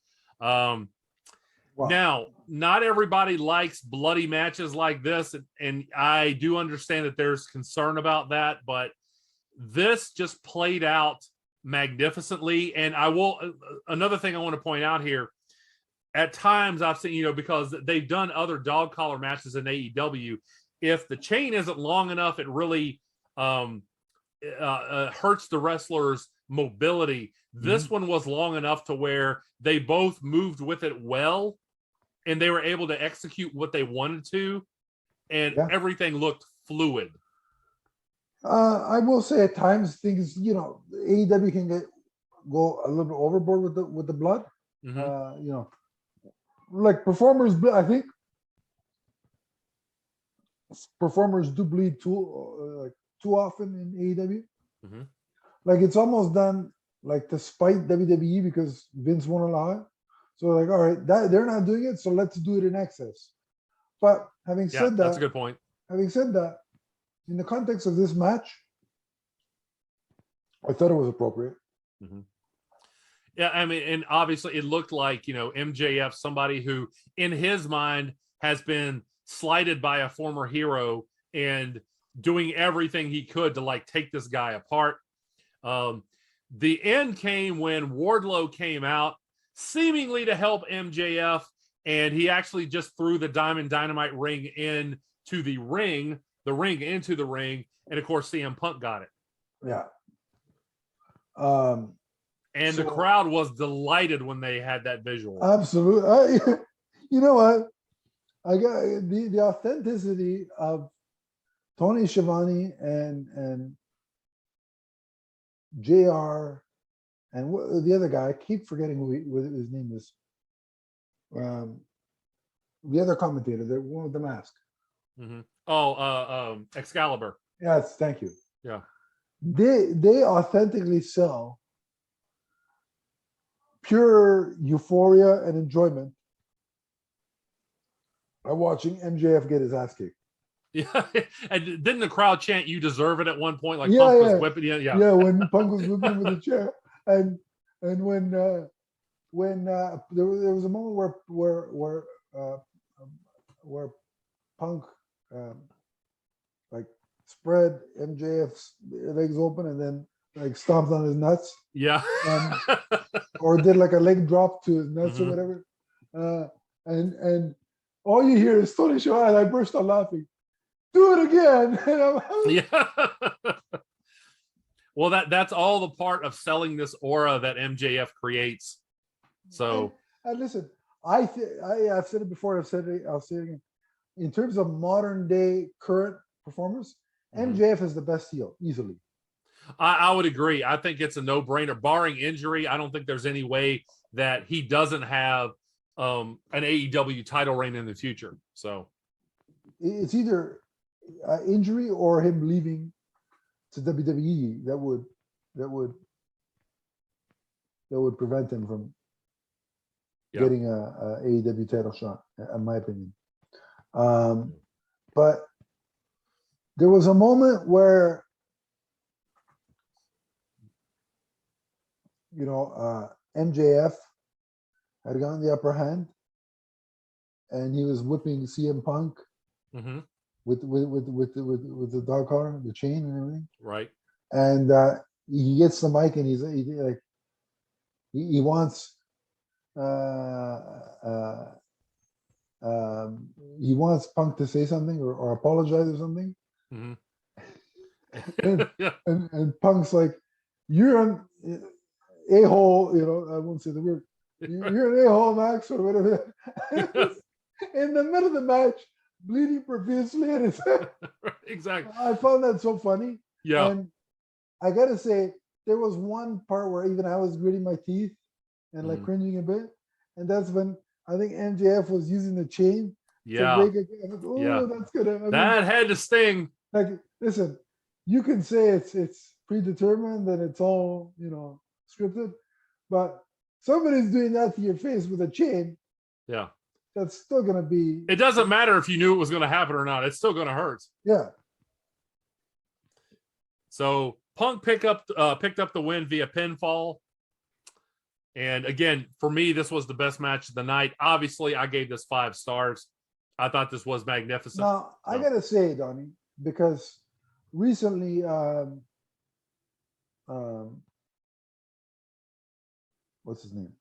Wow. Now, not everybody likes bloody matches like this, and I do understand that there's concern about that, but this just played out magnificently. And another thing I want to point out here, at times I've seen, because they've done other dog collar matches in AEW, if the chain isn't long enough, it really hurts the wrestler's mobility. This one was long enough to where they both moved with it well, and they were able to execute what they wanted to, and everything looked fluid. I will say at times things, AEW can go a little bit overboard with the blood. Like performers, I think performers do bleed too often in AEW. Like it's almost done like to spite WWE because Vince won't allow it. So like, all right, they're not doing it, so let's do it in excess. But having said that, that's a good point. Having said that, in the context of this match, I thought it was appropriate. Yeah, I mean, and obviously it looked like, MJF, somebody who in his mind has been slighted by a former hero and doing everything he could to like take this guy apart. The end came when Wardlow came out seemingly to help MJF, and he actually just threw the Diamond Dynamite ring into the ring, into the ring, and of course CM Punk got it. Yeah. And the So- crowd was delighted when they had that visual. Absolutely. You know what? I got the authenticity of Tony Schiavone and JR and the other guy. I keep forgetting what his name is. The other commentator, the one with the mask. Excalibur. Yes, thank you. Yeah. They authentically sell pure euphoria and enjoyment by watching MJF get his ass kicked. Yeah. And didn't the crowd chant "You deserve it" at one point? Like Yeah, Punk yeah. was whipping you. Yeah. Yeah, when Punk was whipping him with a chair, and when there was a moment where Punk like spread MJF's legs open and then like stomped on his nuts, Yeah. or did like a leg drop to his nuts or whatever, and all you hear is Tony Schiavone, and I burst out laughing. Do it again. Yeah. Well, that's all the part of selling this aura that MJF creates. So, and listen, I've said it before. I'll say it again. In terms of modern day current performers, MJF is the best heel easily. I would agree. I think it's a no-brainer. Barring injury, I don't think there's any way that he doesn't have an AEW title reign in the future. So It's either injury or him leaving to WWE that would prevent him from getting a AEW title shot, in my opinion. But there was a moment where, MJF had gotten the upper hand, and he was whipping CM Punk with the dog collar, the chain, and everything. Right. And he gets the mic, and he wants he wants Punk to say something or apologize or something. And Punk's like, "You're an a-hole," I won't say the word. "You're an a-hole, Max," or whatever. In the middle of the match, bleeding profusely, and it's Exactly. I found that so funny. Yeah. And I gotta say, there was one part where even I was gritting my teeth and like cringing a bit, and that's when I think MJF was using the chain to break it. That's gonna. That had to sting. Like, listen, you can say it's predetermined that it's all scripted, but somebody's doing that to your face with a chain. Yeah. That's still gonna be. It doesn't matter if you knew it was going to happen or not. It's still going to hurt. Yeah. So Punk picked up the win via pinfall. And again, for me, this was the best match of the night. Obviously, I gave this 5 stars. I thought this was magnificent. Now, I got to say, Donnie, because recently, what's his name?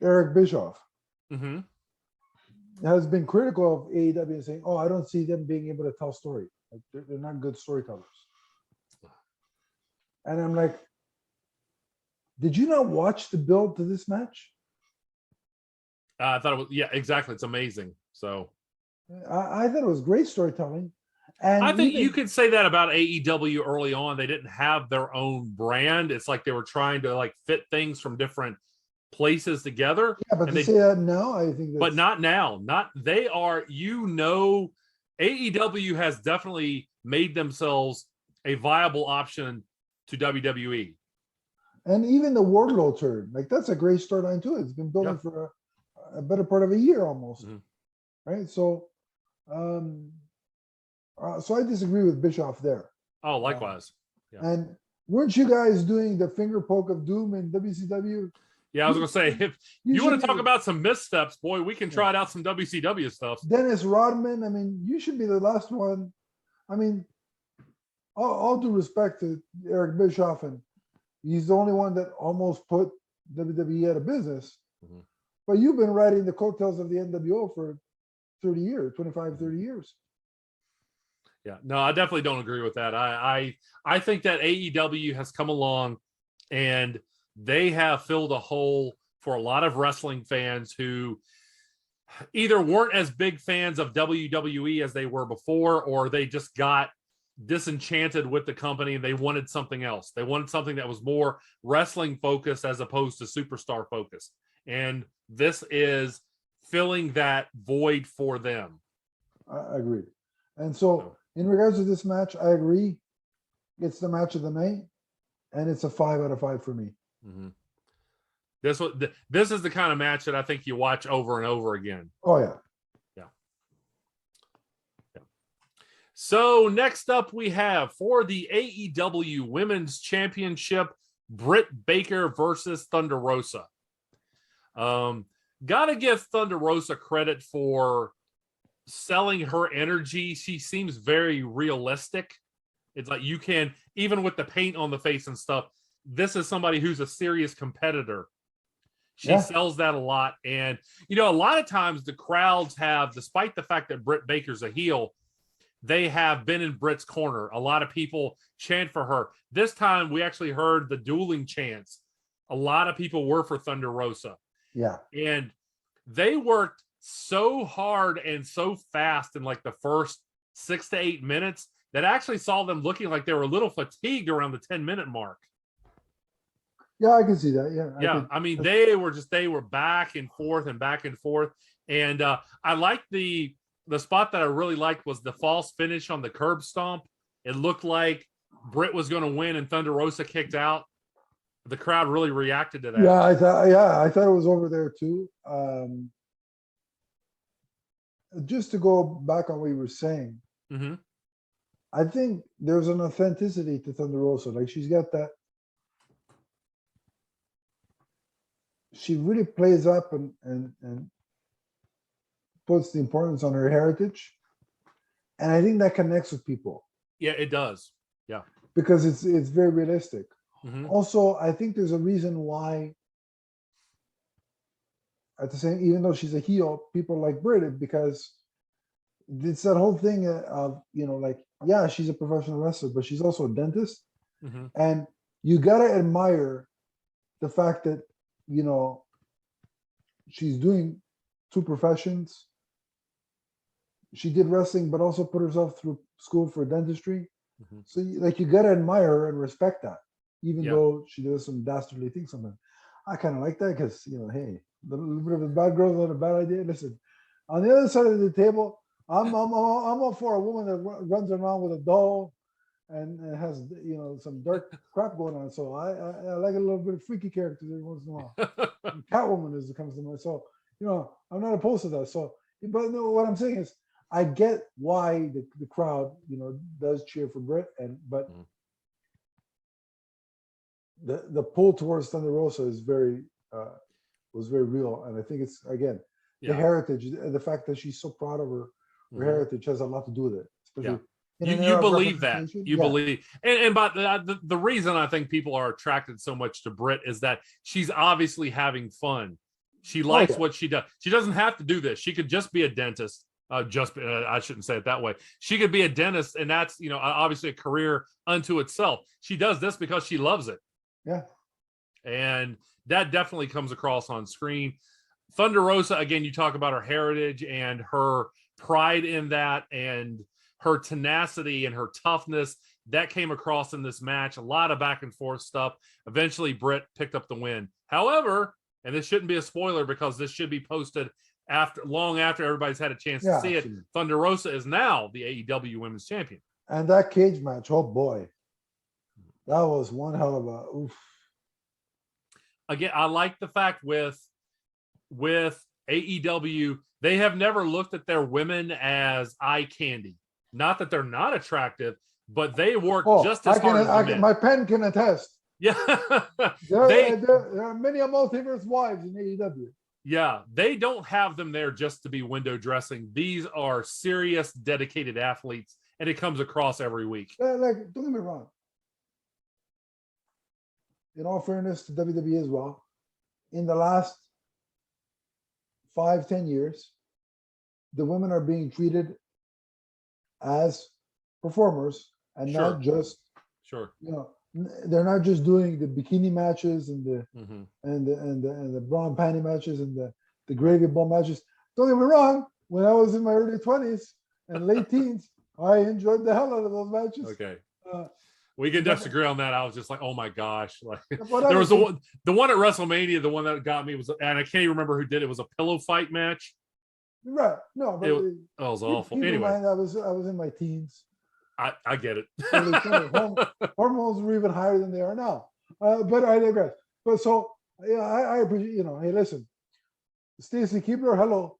Eric Bischoff has been critical of AEW and saying, "Oh, I don't see them being able to tell story. Like, they're not good storytellers." And I'm like, did you not watch the build to this match? I thought it was, yeah, exactly. It's amazing. So I thought it was great storytelling. And I think you could say that about AEW early on. They didn't have their own brand. It's like they were trying to like fit things from different places together. Yeah, but to say that now, I think that's... But not now. Not they are, AEW has definitely made themselves a viable option to WWE. And even the Wardlow turn, like that's a great storyline too. It's been building for a better part of a year almost, right? So, so I disagree with Bischoff there. Oh, likewise. And weren't you guys doing the finger poke of doom in WCW? Yeah, I was going to say, if you want to talk about some missteps, boy, we can try out some WCW stuff. Dennis Rodman, I mean, you should be the last one. I mean, all due respect to Eric Bischoff, and he's the only one that almost put WWE out of business. But you've been riding the coattails of the NWO for 30 years, 25, 30 years. Yeah, no, I definitely don't agree with that. I think that AEW has come along and they have filled a hole for a lot of wrestling fans who either weren't as big fans of WWE as they were before, or they just got disenchanted with the company and they wanted something else. They wanted something that was more wrestling focused as opposed to superstar focused. And this is filling that void for them. I agree. And so in regards to this match, I agree. It's the match of the night, and it's a 5 out of 5 for me. Mm-hmm. This is the kind of match that I think you watch over and over again. Oh, yeah. So next up we have for the AEW Women's Championship, Britt Baker versus Thunderosa. Gotta give Thunderosa credit for selling her energy. She seems very realistic. It's like you can, even with the paint on the face and stuff, this is somebody who's a serious competitor. She sells that a lot. And, a lot of times the crowds have, despite the fact that Britt Baker's a heel, they have been in Britt's corner. A lot of people chant for her. This time we actually heard the dueling chants. A lot of people were for Thunderosa. Yeah. And they worked so hard and so fast in like the first 6 to 8 minutes that actually saw them looking like they were a little fatigued around the 10-minute mark. Yeah, I can see that. Yeah. I mean, they were back and forth and back and forth. And I liked the spot that I really liked was the false finish on the curb stomp. It looked like Britt was going to win and Thunderosa kicked out. The crowd really reacted to that. Yeah, I thought it was over there too. Just to go back on what you were saying, mm-hmm. I think there's an authenticity to Thunderosa. Like she's got that. She really plays up and puts the importance on her heritage, and I think that connects with people. Yeah, it does. Yeah, because it's very realistic. Mm-hmm. Also, I think there's a reason why. At the same, even though she's a heel, people like Brit because it's that whole thing of she's a professional wrestler, but she's also a dentist, mm-hmm. and you gotta admire the fact that she's doing 2 professions. She did wrestling, but also put herself through school for dentistry. Mm-hmm. So, you gotta admire her and respect that, even though she does some dastardly things sometimes. I kind of like that because hey, a little bit of a bad girl is not a bad idea. Listen, on the other side of the table, I'm all for a woman that runs around with a doll and has some dark crap going on. So I like a little bit of freaky characters every once in a while. Catwoman as it comes to mind. So I'm not opposed to that. So, but no, what I'm saying is I get why the crowd does cheer for Brit, but the pull towards Thunderosa is was very real, and I think it's again the heritage, the fact that she's so proud of her heritage has a lot to do with it. Especially you believe that believe, and but the reason I think people are attracted so much to Brit is that she's obviously having fun. She likes what she does. She doesn't have to do this. She could just be a dentist. I shouldn't say it that way. She could be a dentist, and that's obviously a career unto itself. She does this because she loves it. Yeah. And that definitely comes across on screen. Thunderosa, again, you talk about her heritage and her pride in that and her tenacity and her toughness. That came across in this match. A lot of back and forth stuff. Eventually, Britt picked up the win. However, and this shouldn't be a spoiler because this should be posted long after everybody's had a chance to see it. Thunderosa is now the AEW Women's Champion. And that cage match, oh boy. That was one hell of a oof. Again, I like the fact with AEW, they have never looked at their women as eye candy. Not that they're not attractive, but they work just as hard as men. My pen can attest. Yeah. there are many multiverse wives in AEW. Yeah, they don't have them there just to be window dressing. These are serious, dedicated athletes, and it comes across every week. Don't get me wrong. In all fairness to WWE as well, in the last 5-10 years, the women are being treated as performers and not just they're not just doing the bikini matches and the Mm-hmm. and the brown panty matches and the gravy ball matches. Don't get me wrong. When I was in my early 20s and late teens, I enjoyed the hell out of those matches. Okay. Uh, We can but- disagree on that. I was just like, oh my gosh. Like but there was honestly, the one at WrestleMania, the one that got me was, and I can't even remember who did it, was a pillow fight match. right? No, but It was awful. keep in Anyway, mind, I was in my teens. I get it. Early 20s. Hormones were even higher than they are now. But I digress. But so yeah, I appreciate. Hey, listen, Stacy Keebler, hello.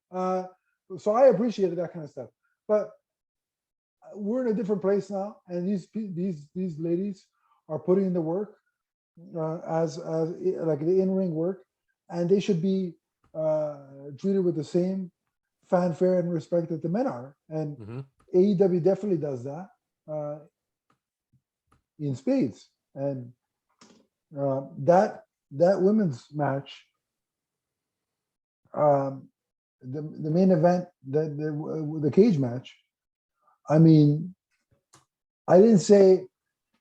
So I appreciated that kind of stuff. But we're in a different place now, and these ladies are putting in the work as like the in-ring work, and they should be treated with the same fanfare and respect that the men are. And Mhm. AEW definitely does that in spades. And that women's match, the main event, the cage match. I mean, I didn't say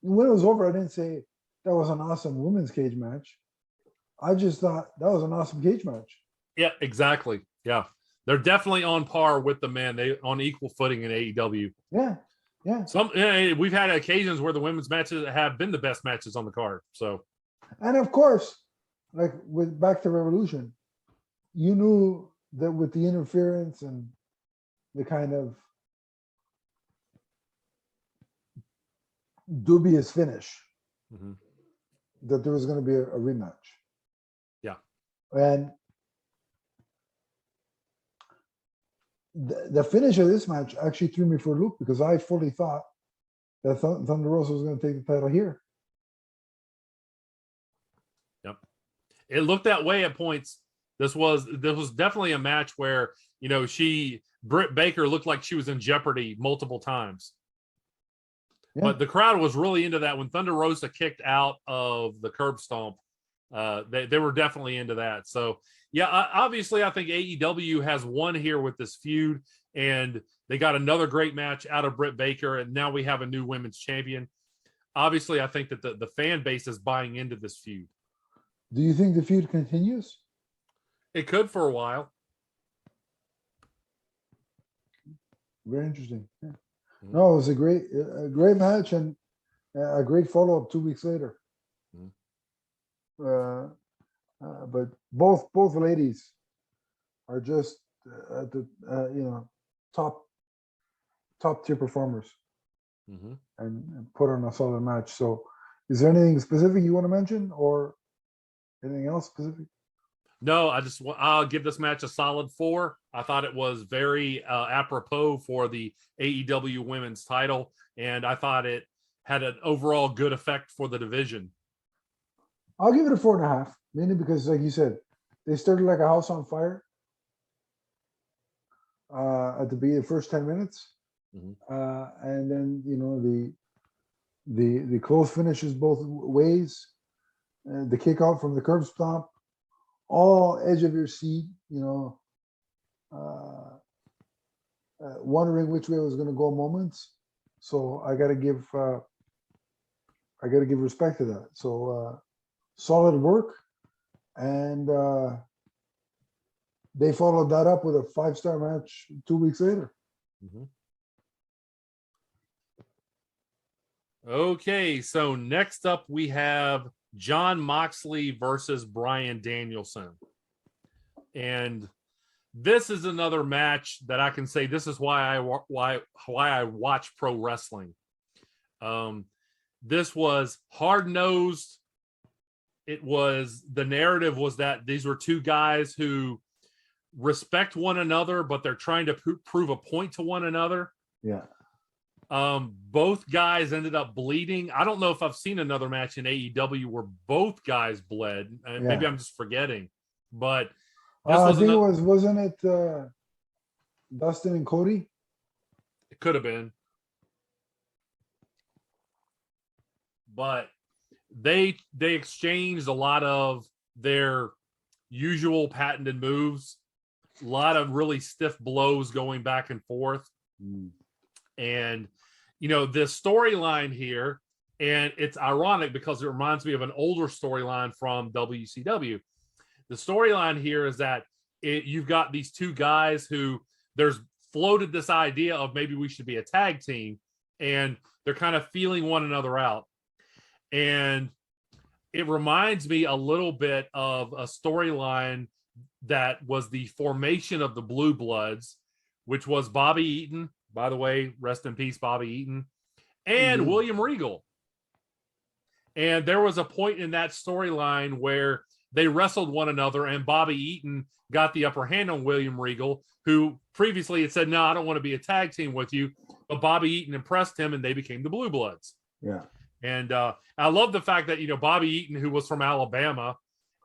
when it was over. I didn't say that was an awesome women's cage match. I just thought that was an awesome cage match. Yeah, exactly. Yeah. They're definitely on par with the men. They on equal footing in AEW. Yeah, yeah. We've had occasions where the women's matches have been the best matches on the card. So, And of course, like with Back to Revolution, you knew that with the interference and the kind of dubious finish, mhm. that there was going to be a rematch. Yeah. And the finish of this match actually threw me for a loop because I fully thought that Thunderosa was going to take the title here. Yep. It looked that way at points. This was definitely a match where, Britt Baker looked like she was in jeopardy multiple times. Yeah. But the crowd was really into that when Thunder Rosa kicked out of the curb stomp. They were definitely into that. So, yeah, obviously, I think AEW has won here with this feud, and they got another great match out of Britt Baker, and now we have a new women's champion. Obviously, I think that the fan base is buying into this feud. Do you think the feud continues? It could for a while. Very interesting. Yeah. No, it was a great match and a great follow-up 2 weeks later. But both ladies are just at the top tier performers and put on a solid match. So, is there anything specific you want to mention or anything else specific? No, I'll give this match a solid 4. I thought it was very apropos for the AEW women's title, and I thought it had an overall good effect for the division. I'll give it a 4.5, mainly because, like you said, they started like a house on fire at the first 10 minutes, and then the close finishes both ways, the kick out from the curb stomp, all edge of your seat, wondering which way it was going to go moments. So I got to give respect to that. So solid work, and they followed that up with a 5-star match 2 weeks later. Okay, so next up we have Jon Moxley versus Bryan Danielson. And this is another match that I can say this is why I watch pro wrestling. This was hard-nosed. The narrative was that these were two guys who respect one another, but they're trying to prove a point to one another. Yeah. Both guys ended up bleeding. I don't know if I've seen another match in AEW where both guys bled. Maybe I'm just forgetting, but this I think wasn't it Dustin and Cody? It could have been, but they exchanged a lot of their usual patented moves, a lot of really stiff blows going back and forth. And, the storyline here And it's ironic because it reminds me of an older storyline from WCW. The storyline here is that you've got these two guys who there's floated this idea of maybe we should be a tag team, and they're kind of feeling one another out. And it reminds me a little bit of a storyline that was the formation of the Blue Bloods, which was Bobby Eaton, by the way, rest in peace, Bobby Eaton, and William Regal. And there was a point in that storyline where they wrestled one another, and Bobby Eaton got the upper hand on William Regal, who previously had said, no, I don't want to be a tag team with you. But Bobby Eaton impressed him, and they became the Blue Bloods. Yeah. And I love the fact that, Bobby Eaton, who was from Alabama,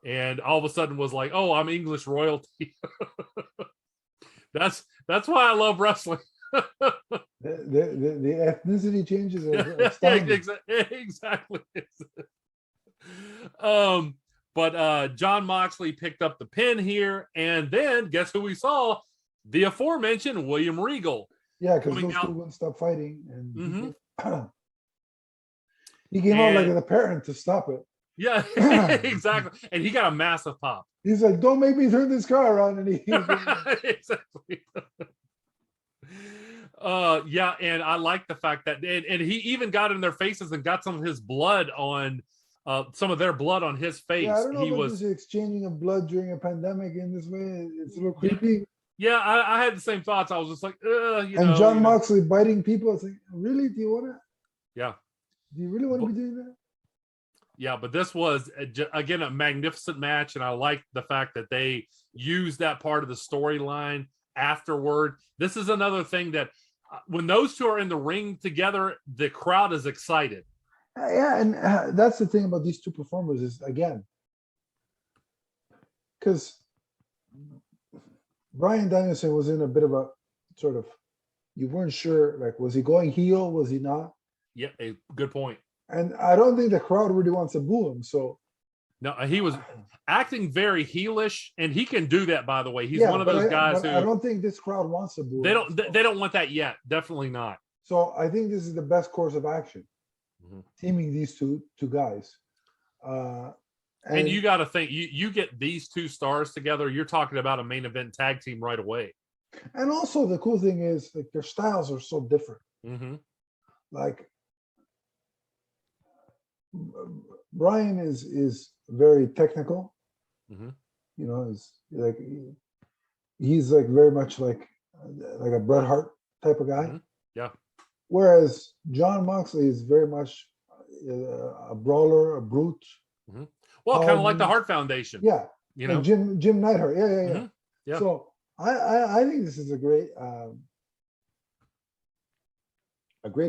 and all of a sudden was like, oh, I'm English royalty. That's why I love wrestling. The ethnicity changes are astounding. Exactly. But John Moxley picked up the pin here, and then guess who we saw? The aforementioned William Regal. Yeah, because those two wouldn't stop fighting, and he came out like the parent to stop it. Yeah, exactly. And he got a massive pop. He's like, "Don't make me turn this car around," and he exactly. Yeah, and I like the fact that, and he even got in their faces and got some of his blood on, some of their blood on his face. Yeah, I don't know he about was this exchanging of blood during a pandemic in this way. It's a little creepy. Yeah, I had the same thoughts. I was just like, and John Moxley biting people. It's like, really? Do you want to? Yeah. Do you really want to be doing that? Yeah, but this was, again, a magnificent match, and I like the fact that they used that part of the storyline afterward. This is another thing that when those two are in the ring together, the crowd is excited. Yeah, and that's the thing about these two performers is, again, because Bryan Danielson was in a bit of a sort of, you weren't sure, like, was he going heel? Was he not? Yeah, a good point. And I don't think the crowd really wants to boo him. So no, he was acting very heelish, and he can do that. By the way, he's one of those guys who I don't think this crowd wants to boo him. They don't want that yet. Definitely not. So I think this is the best course of action, teaming these two guys. And you got to think, you get these two stars together, you're talking about a main event tag team right away. And also the cool thing is, like, their styles are so different. Like, Bryan is very technical. Is like, he's like very much like a Bret Hart type of guy. Yeah. Whereas John Moxley is very much a brawler, a brute. Well, kind of like the Hart Foundation. Yeah. Jim Neidhart. Yeah. Yeah. So I think this is a great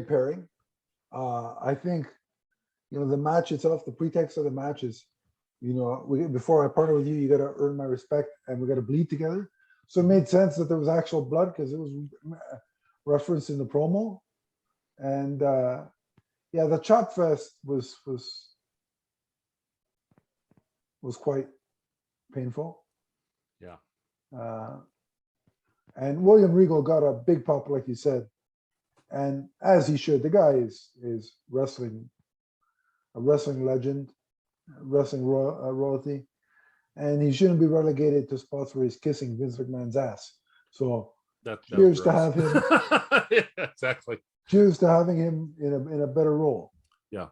pairing. I think, the match itself, the pretext of the match is, before I partner with you, you got to earn my respect, and we got to bleed together. So it made sense that there was actual blood because it was referenced in the promo. And the chop fest was quite painful. Yeah. And William Regal got a big pop, like you said, and as he should. The guy is wrestling, a wrestling legend, wrestling royalty, and he shouldn't be relegated to spots where he's kissing Vince McMahon's ass. So cheers to have him. Yeah, exactly. Cheers to having him in a better role. Yeah.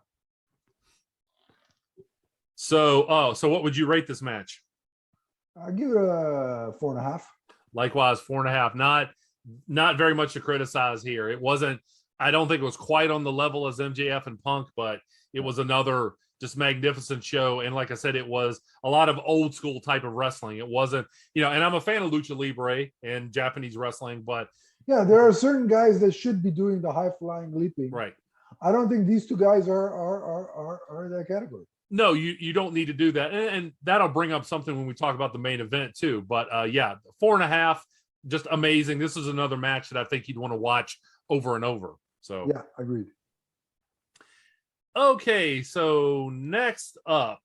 So what would you rate this match? I'll give it a 4.5. Likewise, 4.5. Not very much to criticize here. It wasn't, I don't think it was quite on the level as MJF and Punk, but it was another just magnificent show. And like I said, it was a lot of old school type of wrestling. It wasn't, and I'm a fan of Lucha Libre and Japanese wrestling, but yeah, there are certain guys that should be doing the high flying leaping. Right. I don't think these two guys are that category. No, you don't need to do that. And that'll bring up something when we talk about the main event too. But 4.5, just amazing. This is another match that I think you'd want to watch over and over. So yeah, agreed. Okay, so next up,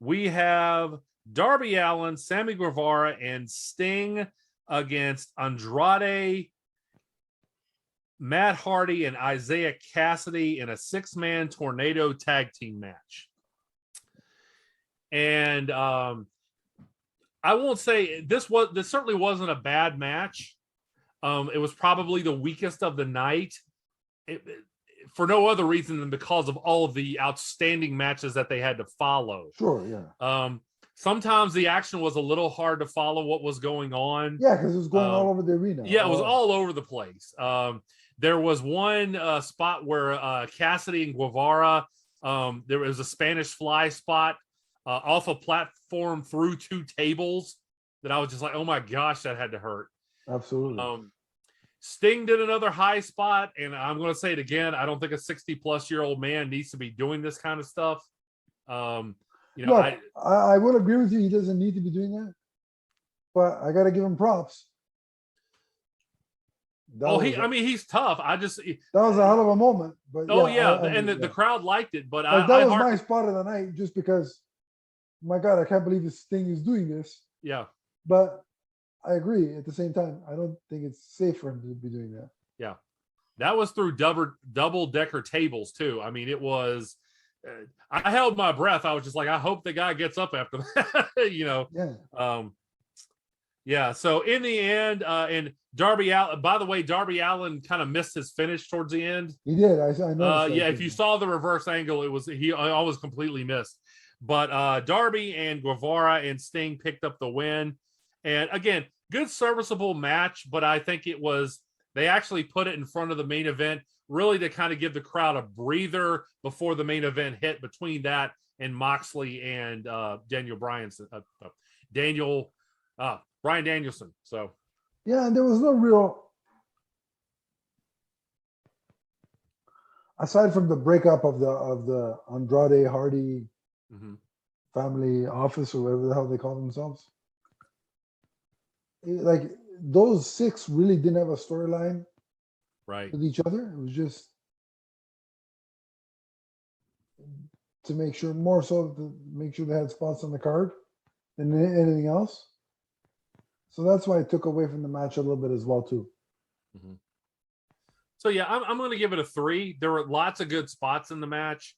we have Darby Allin, Sammy Guevara, and Sting against Andrade Matt Hardy and Isaiah Cassidy in a 6-man tornado tag team match. And I won't say this certainly wasn't a bad match. It was probably the weakest of the night. For no other reason than because of all of the outstanding matches that they had to follow. Sure, yeah. Sometimes the action was a little hard to follow what was going on. Yeah, because it was going all over the arena. Yeah, it was all over the place. There was one spot where Cassidy and Guevara, there was a Spanish fly spot off a platform through 2 tables that I was just like, oh my gosh, that had to hurt. Absolutely. Sting did another high spot, and I'm going to say it again. I don't think a 60-plus-year-old man needs to be doing this kind of stuff. Look, I will agree with you. He doesn't need to be doing that, but I got to give him props. He's tough. That was a hell of a moment. But the crowd liked it. But that was my spot of the night, just because. My God, I can't believe this thing is doing this. Yeah, but I agree. At the same time, I don't think it's safe for him to be doing that. Yeah, that was through double-decker tables too. I mean, it was. I held my breath. I was just like, I hope the guy gets up after that. Yeah. Yeah. So in the end, and Darby Allin. By the way, Darby Allin kind of missed his finish towards the end. He did. I know. If you saw the reverse angle, he always completely missed. But Darby and Guevara and Sting picked up the win. And again, good serviceable match, but I think they actually put it in front of the main event, really to kind of give the crowd a breather before the main event hit, between that and Moxley and Bryan Danielson. So yeah, and there was no real, aside from the breakup of the Andrade Hardy family office, or whatever the hell they call themselves. Like, those 6 really didn't have a storyline with each other. It was just to make sure they had spots on the card than anything else. So that's why it took away from the match a little bit as well too. So yeah, I'm going to give it a 3. There were lots of good spots in the match.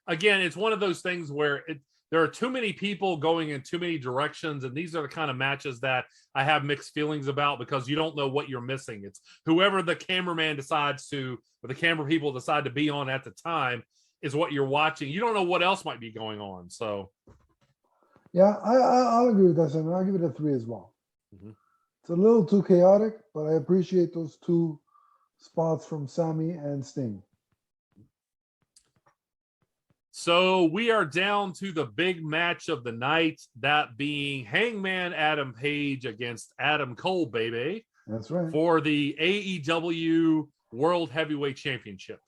Again, it's one of those things where there are too many people going in too many directions, and these are the kind of matches that I have mixed feelings about, because you don't know what you're missing. It's whoever the cameraman decides to, or the camera people decide to be on at the time, is what you're watching. You don't know what else might be going on. So, yeah, I'll agree with that, Simon. I'll give it a 3 as well. It's a little too chaotic, but I appreciate those 2 spots from Sammy and Sting. So we are down to the big match of the night, that being Hangman Adam Page against Adam Cole, baby. That's right. For the AEW World Heavyweight Championship.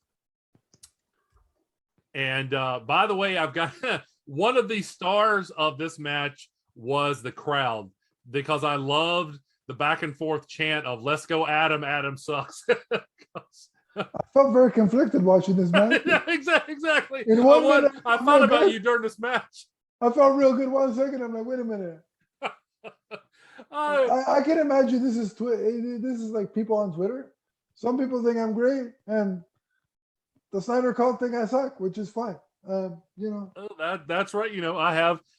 And by the way, I've got one of the stars of this match was the crowd, because I loved the back and forth chant of "Let's go, Adam! Adam sucks." I felt very conflicted watching this match. Yeah, exactly. I thought about you during this match. I felt real good 1 second. I'm like, wait a minute. I can imagine this is like people on Twitter. Some people think I'm great, and the Snyder Cult think I suck, which is fine. That's right.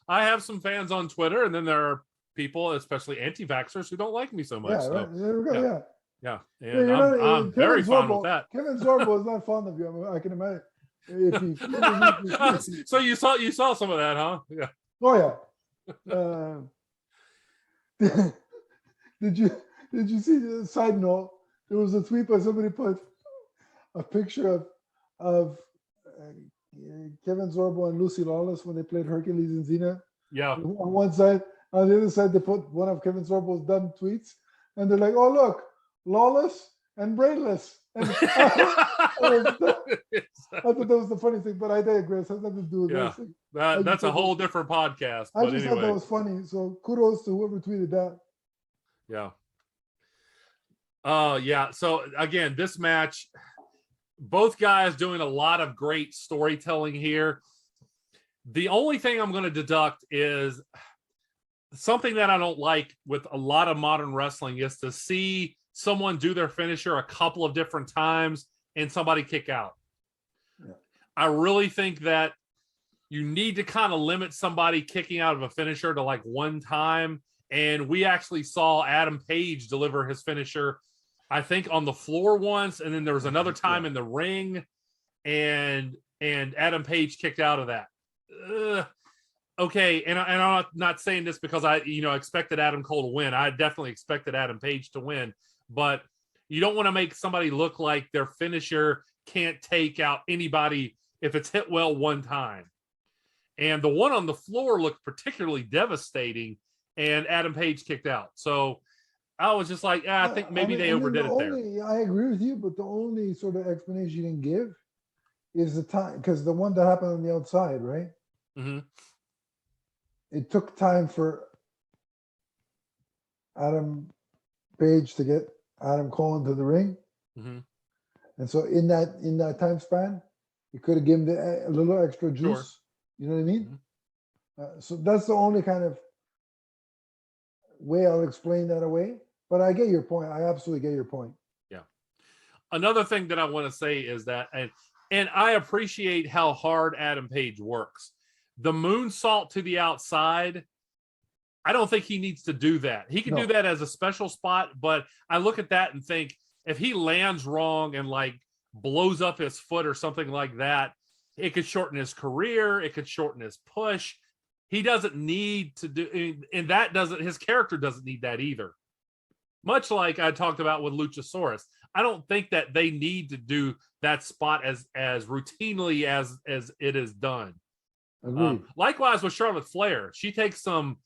I have some fans on Twitter, and then there are people, especially anti-vaxxers, who don't like me so much. Yeah, so, right. There we go. Yeah. Yeah, and I'm very fond with that. Kevin Sorbo is not fond of you. I can imagine. So you saw some of that, huh? Yeah. Oh yeah. Did you see the side note? There was a tweet by somebody put a picture of Kevin Sorbo and Lucy Lawless when they played Hercules and Xena. Yeah. On one side, on the other side, they put one of Kevin Sorbo's dumb tweets, and they're like, "Oh look, Lawless and brainless." And I thought that was the funny thing, but I digress. It has nothing to do with this. That's a whole different podcast. I just thought that was funny. So kudos to whoever tweeted that. Yeah. Yeah. So again, this match, both guys doing a lot of great storytelling here. The only thing I'm going to deduct is something that I don't like with a lot of modern wrestling is to see someone do their finisher a couple of different times and somebody kick out. Yeah. I really think that you need to kind of limit somebody kicking out of a finisher to like one time. And we actually saw Adam Page deliver his finisher, I think, on the floor once, and then there was another time in the ring, and Adam Page kicked out of that. Okay, and I'm not saying this because I expected Adam Cole to win. I definitely expected Adam Page to win, but you don't want to make somebody look like their finisher can't take out anybody if it's hit well one time. And the one on the floor looked particularly devastating, and Adam Page kicked out. So I was just like, I think maybe they overdid it there. I agree with you, but the only sort of explanation you can give is the time, because the one that happened on the outside, right? Mm-hmm. It took time for Adam Page to get Adam Cole into the ring. Mm-hmm. And so in that time span, you could have given a little extra juice. Sure. You know what I mean? Mm-hmm. So that's the only kind of way I'll explain that away. But I get your point. I absolutely get your point. Yeah. Another thing that I want to say is that, and I appreciate how hard Adam Page works. The moonsault to the outside, I don't think he needs to do that. He can do that as a special spot, but I look at that and think if he lands wrong and like blows up his foot or something like that, it could shorten his career. It could shorten his push. He doesn't need to do, and his character doesn't need that either. Much like I talked about with Luchasaurus. I don't think that they need to do that spot as routinely as it is done. Likewise with Charlotte Flair, she takes some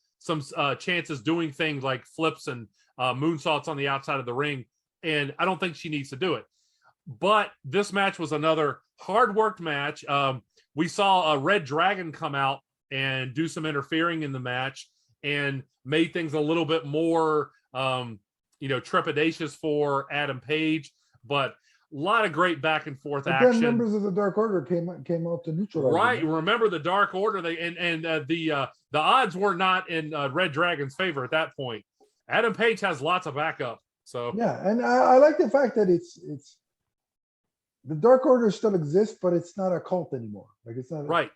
chances doing things like flips and moonsaults on the outside of the ring, and I don't think she needs to do it. But this match was another hard-worked match. We saw a Red Dragon come out and do some interfering in the match and made things a little bit more, trepidatious for Adam Page. But a lot of great back and forth action. Then members of the Dark Order came out to neutralize. Right. Them. Remember the Dark Order? The odds were not in Red Dragon's favor at that point. Adam Page has lots of backup. So yeah, and I like the fact that it's the Dark Order still exists, but it's not a cult anymore. Like it's not right.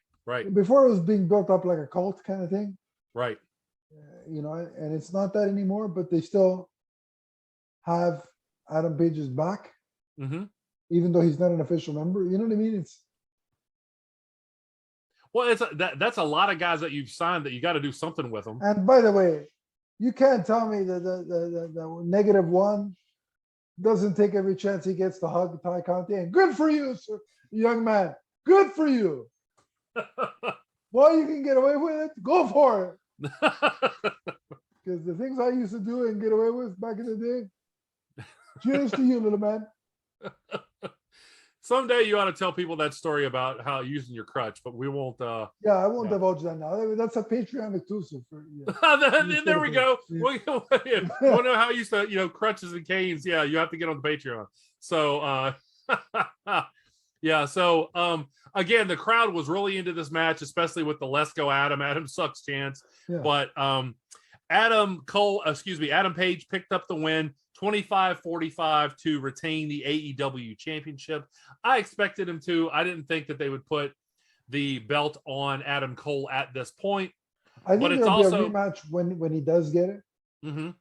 Before it was being built up like a cult kind of thing. Right. And it's not that anymore. But they still have Adam Page's back, even though he's not an official member. You know what I mean? That's a lot of guys that you've signed that you got to do something with them. And by the way, you can't tell me that the negative one doesn't take every chance he gets to hug Ty Conti. And good for you, sir, young man. Good for you. Well, you can get away with it. Go for it. Because the things I used to do and get away with back in the day. Cheers to you, little man. Someday you ought to tell people that story about how using your crutch, but we won't. Yeah, I won't divulge that now. That's a Patreon exclusive. There we go. You want to know how you used to, crutches and canes? Yeah, you have to get on the Patreon. So, yeah. So, again, the crowd was really into this match, especially with the "Let's Go Adam sucks" chants. Yeah. But Adam Page picked up the win. 25-45 to retain the AEW championship. I expected him to. I didn't think that they would put the belt on Adam Cole at this point. I think there'll be a rematch when he does get it. Mm-hmm.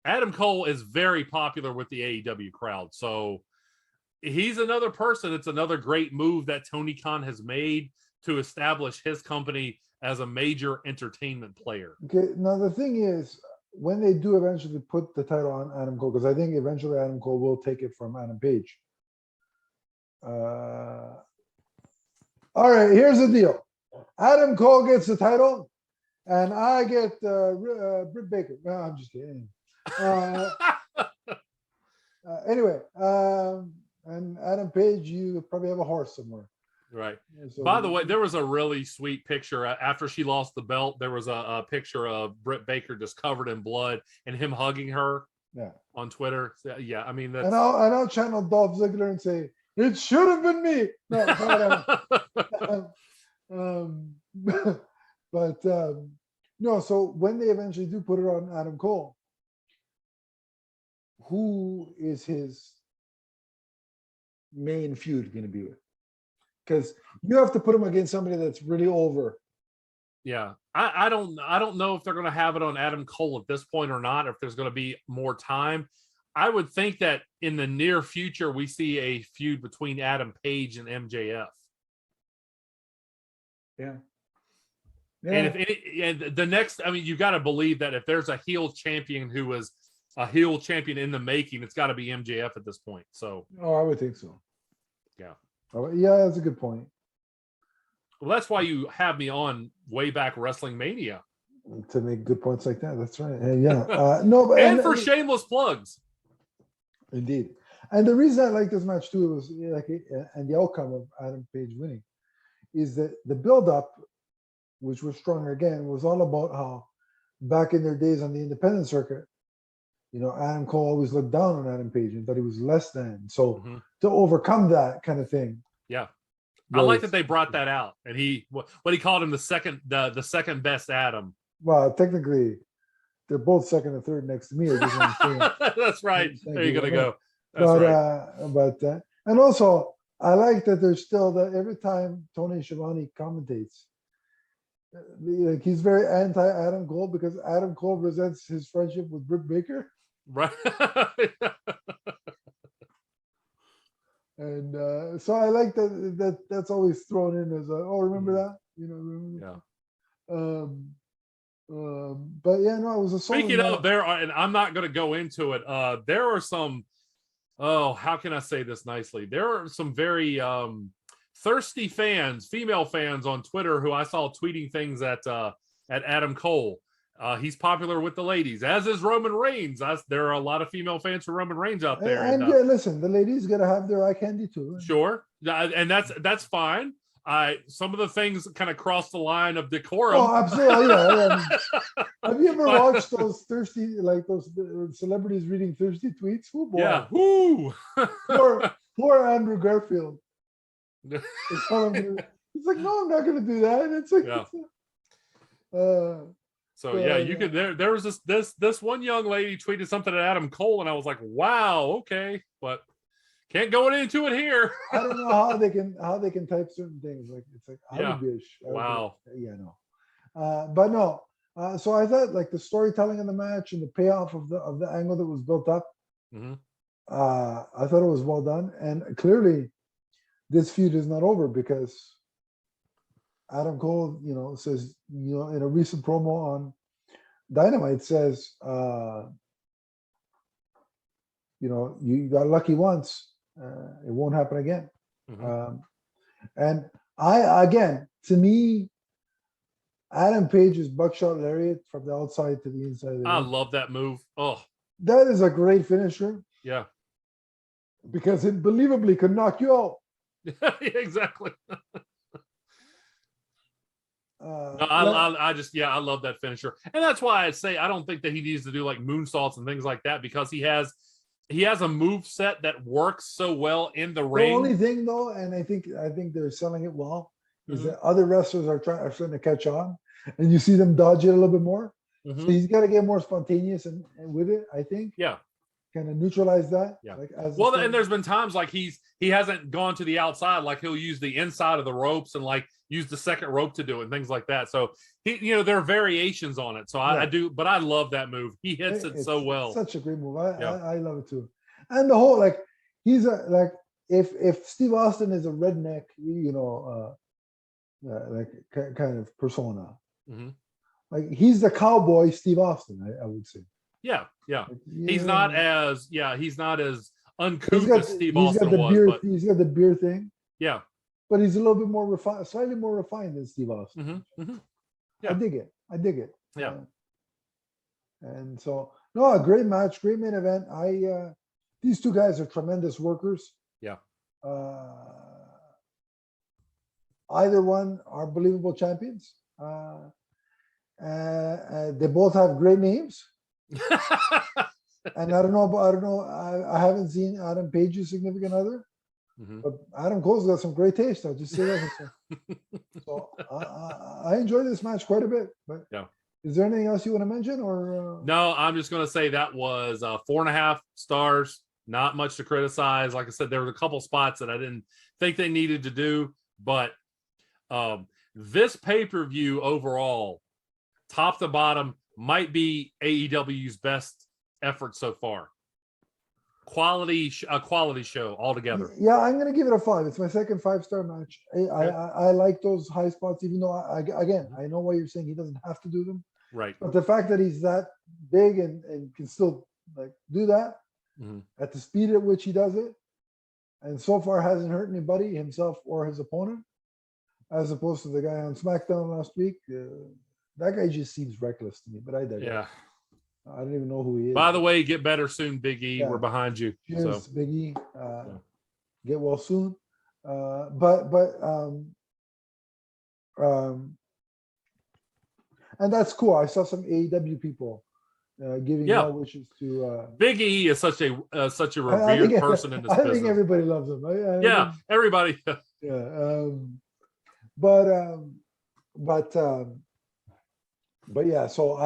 Adam Cole is very popular with the AEW crowd. So he's another person. It's another great move that Tony Khan has made to establish his company as a major entertainment player. Okay. Now, the thing is, when they do eventually put the title on Adam Cole, because I think eventually Adam Cole will take it from Adam Page. All right, here's the deal. Adam Cole gets the title, and I get Britt Baker. No, I'm just kidding. Anyway, and Adam Page, you probably have a horse somewhere. Right. So, by the way, there was a really sweet picture after she lost the belt. There was a picture of Britt Baker just covered in blood and him hugging her. Yeah. On Twitter. Yeah, I mean, that's... and I'll channel Dolph Ziggler and say it should have been me. No, but no. So when they eventually do put it on Adam Cole, who is his main feud going to be with? Because you have to put him against somebody that's really over. Yeah, I don't know if they're going to have it on Adam Cole at this point or not, or if there's going to be more time. I would think that in the near future we see a feud between Adam Page and MJF. Yeah. And and the next, I mean, you got to believe that if there's a heel champion who was a heel champion in the making, it's got to be MJF at this point. So, I would think so. Yeah. Yeah, that's a good point. Well, that's why you have me on way back Wrestling Mania to make good points like that. That's right. Yeah. No, but and for shameless plugs. Indeed. And the reason I like this match too was and the outcome of Adam Page winning is that the build-up, which was strong again, was all about how back in their days on the independent circuit, Adam Cole always looked down on Adam Page and thought he was less than. So to overcome that kind of thing. Yeah. I like that they brought that out, and he called him the second best Adam. Well, technically, they're both second and third next to me. That's right. There you're gonna go. And also I like that there's still that every time Tony Schiavone commentates, like he's very anti-Adam Cole because Adam Cole resents his friendship with Britt Baker. Right. And so I like that's always thrown in as remember that? Remember that? But yeah, no, it was a speaking of there are, and I'm not going to go into it. There are some, how can I say this nicely? There are some very thirsty fans, female fans on Twitter who I saw tweeting things at Adam Cole. He's popular with the ladies, as is Roman Reigns. There are a lot of female fans for Roman Reigns out there. And yeah, listen, the ladies got to have their eye candy too. Sure, and that's fine. Some of the things kind of cross the line of decorum. Oh, absolutely. Yeah. Have you ever watched those thirsty, like those celebrities reading thirsty tweets? Oh, boy. Yeah. Woo. poor Andrew Garfield. It's like, no, I'm not going to do that. And it's like, so yeah, you could. There was this one young lady tweeted something at Adam Cole, and I was like, wow, okay, but can't go into it here. I don't know how they can type certain things. Like it's like wow. But no. So I thought like the storytelling of the match and the payoff of the angle that was built up. I thought it was well done, and clearly this feud is not over because Adam Cole, says, in a recent promo on Dynamite says, you got lucky once, it won't happen again. And to me, Adam Page's buckshot lariat from the outside to the inside. I love that move. Oh, that is a great finisher. Yeah, because it believably could knock you out. Exactly. I love that finisher, and that's why I say I don't think that he needs to do like moonsaults and things like that because he has a move set that works so well in the ring. The only thing though, and I think they're selling it well, is that other wrestlers are starting to catch on, and you see them dodge it a little bit more. So he's got to get more spontaneous and with it. I think. Yeah. Kind of neutralize that. Yeah. And there's been times like he hasn't gone to the outside, like he'll use the inside of the ropes and like use the second rope to do it and things like that. So there are variations on it. So I do, but I love that move. He hits it so well. Such a great move. I love it too. And the whole he's if Steve Austin is a redneck, kind of persona, like he's the cowboy Steve Austin. I would say. Yeah. He's not as uncouth as Steve Austin was. He's got the beer thing. Yeah. But he's a little bit more refined, slightly more refined than Steve Austin. Yeah. I dig it. Yeah. And so, no, a great match, great main event. These two guys are tremendous workers. Yeah. Either one are believable champions. They both have great names. And I don't know. I haven't seen Adam Page's significant other, but Adam Cole's got some great taste. I'll just say that. So I enjoyed this match quite a bit. But Is there anything else you want to mention, or No, I'm just going to say that was 4.5 stars. Not much to criticize. Like I said, there was a couple spots that I didn't think they needed to do, but this pay-per-view overall, top to bottom, might be AEW's best effort so far. Quality show altogether. Yeah, I'm gonna give it a 5. It's my second 5-star match. I like those high spots, even though I know why you're saying he doesn't have to do them. Right. But the fact that he's that big and can still like do that at the speed at which he does it, and so far hasn't hurt anybody, himself or his opponent, as opposed to the guy on SmackDown last week. That guy just seems reckless to me, but I digress. Yeah. I don't even know who he is. By the way, get better soon, Big E. Yeah. We're behind you. Cheers, So. Big E. Yeah. Get well soon. And that's cool. I saw some AEW people giving well wishes to Big E is such a revered person in this business. I think everybody loves him. Everybody. Yeah. But yeah. So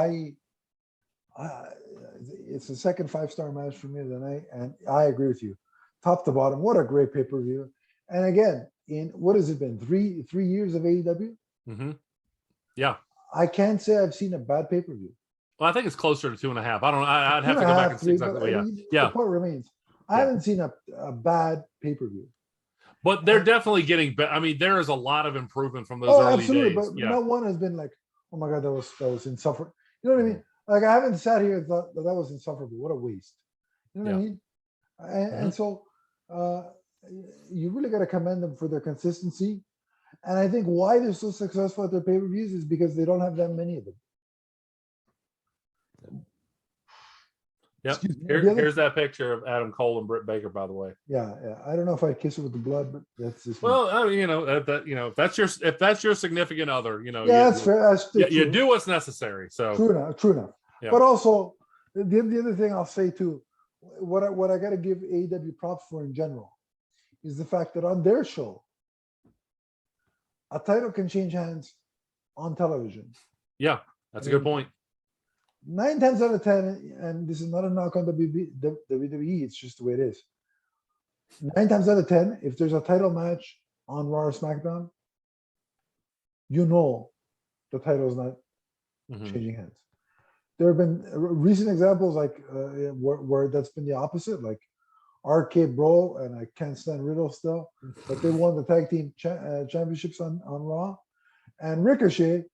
it's the second 5-star match for me of the night, and I agree with you, top to bottom. What a great pay-per-view! And again, in what has it been, three years of AEW? Mm-hmm. Yeah, I can't say I've seen a bad pay-per-view. Well, I think it's closer to 2.5. I don't know. I'd have to go back and see exactly. The point remains, I haven't seen a bad pay-per-view. But they're definitely getting better. I mean, there is a lot of improvement from those early absolutely. days. But not one has been like, oh my God, that was insufferable. You know what I mean? Like, I haven't sat here and thought that was insufferable. What a waste. You know what I mean? And so you really got to commend them for their consistency. And I think why they're so successful at their pay-per-views is because they don't have that many of them. Yep. Here's that picture of Adam Cole and Britt Baker, by the way. Yeah. I don't know if I'd kiss her with the blood, but that's just if that's your significant other, that's fair. That's you do what's necessary. So true enough. Yeah. But also the other thing I'll say too, what I got to give AEW props for in general is the fact that on their show, a title can change hands on television. Yeah, that's a good point. 9 times out of 10, and this is not a knock on WWE, it's just the way it is. 9 times out of 10, if there's a title match on Raw or SmackDown, the title is not changing hands. There have been recent examples like where that's been the opposite, like RK Bro, and I can't stand Riddle still, but they won the tag team championships on Raw, and Ricochet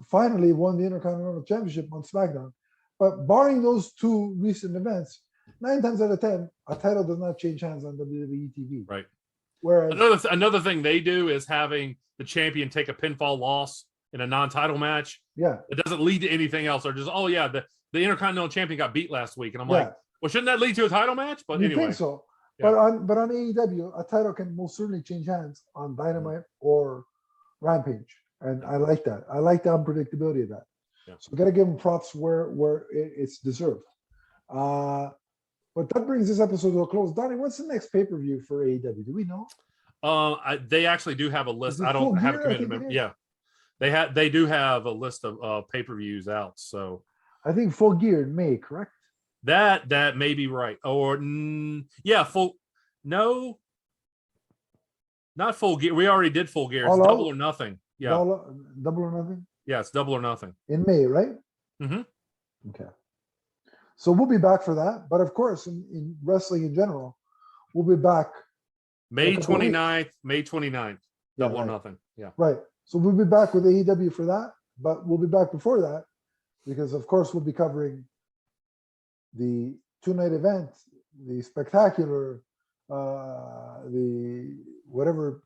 finally won the Intercontinental Championship on SmackDown. But barring those two recent events, 9 times out of 10, a title does not change hands on WWE TV. Right. Whereas another thing they do is having the champion take a pinfall loss in a non-title match. Yeah. It doesn't lead to anything else. Or just, the Intercontinental Champion got beat last week. And I'm like, well, shouldn't that lead to a title match? But anyway. I think so. Yeah. But on AEW, a title can most certainly change hands on Dynamite or Rampage. And I like that. I like the unpredictability of that. Yeah. So got to give them props where it's deserved. But that brings this episode to a close. Donnie, what's the next pay-per-view for AEW? Do we know? They actually do have a list. I don't have a commitment. Yeah. They do have a list of pay-per-views out. So I think Full Gear in May, correct? That may be right. Or no, not Full Gear. We already did Full Gear. It's Double or Nothing. Yeah. Double or Nothing? Yeah, it's Double or Nothing. In May, right? Mm-hmm. Okay. So we'll be back for that. But of course, in wrestling in general, we'll be back. May 29th. Double or Nothing. Yeah. Right. So we'll be back with AEW for that. But we'll be back before that because, of course, we'll be covering the 2-night event, the spectacular, the whatever.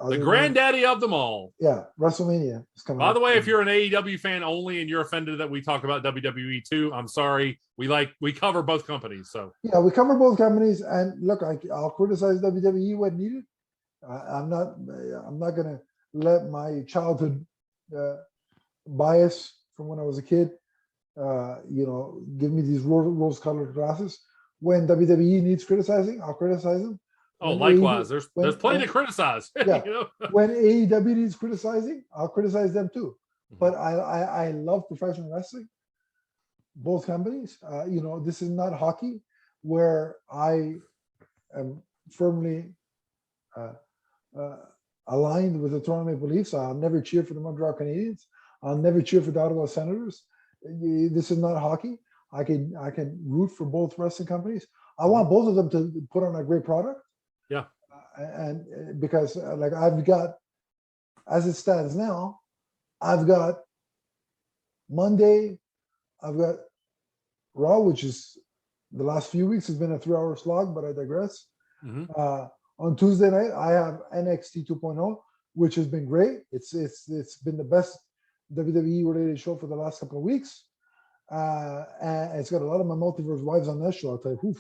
The granddaddy of them all. Yeah, WrestleMania is coming. By the way, if you're an AEW fan only and you're offended that we talk about WWE too, I'm sorry. We cover both companies. So yeah, we cover both companies. And look, I'll criticize WWE when needed. I'm not gonna let my childhood bias from when I was a kid, give me these rose-colored glasses. When WWE needs criticizing, I'll criticize them. Oh, likewise. There's plenty to criticize. Yeah. When AEW needs criticizing, I'll criticize them too. but I love professional wrestling. Both companies. This is not hockey where I am firmly aligned with the Toronto Maple Leafs. I'll never cheer for the Montreal Canadiens. I'll never cheer for the Ottawa Senators. This is not hockey. I can root for both wrestling companies. I want both of them to put on a great product. Yeah. And because like I've got, as it stands now, I've got Monday, I've got Raw, which is the last few weeks has been a 3-hour slog, but I digress. On Tuesday night, I have NXT 2.0, which has been great. It's been the best WWE related show for the last couple of weeks. And it's got a lot of my multiverse wives on that show. I'll tell you,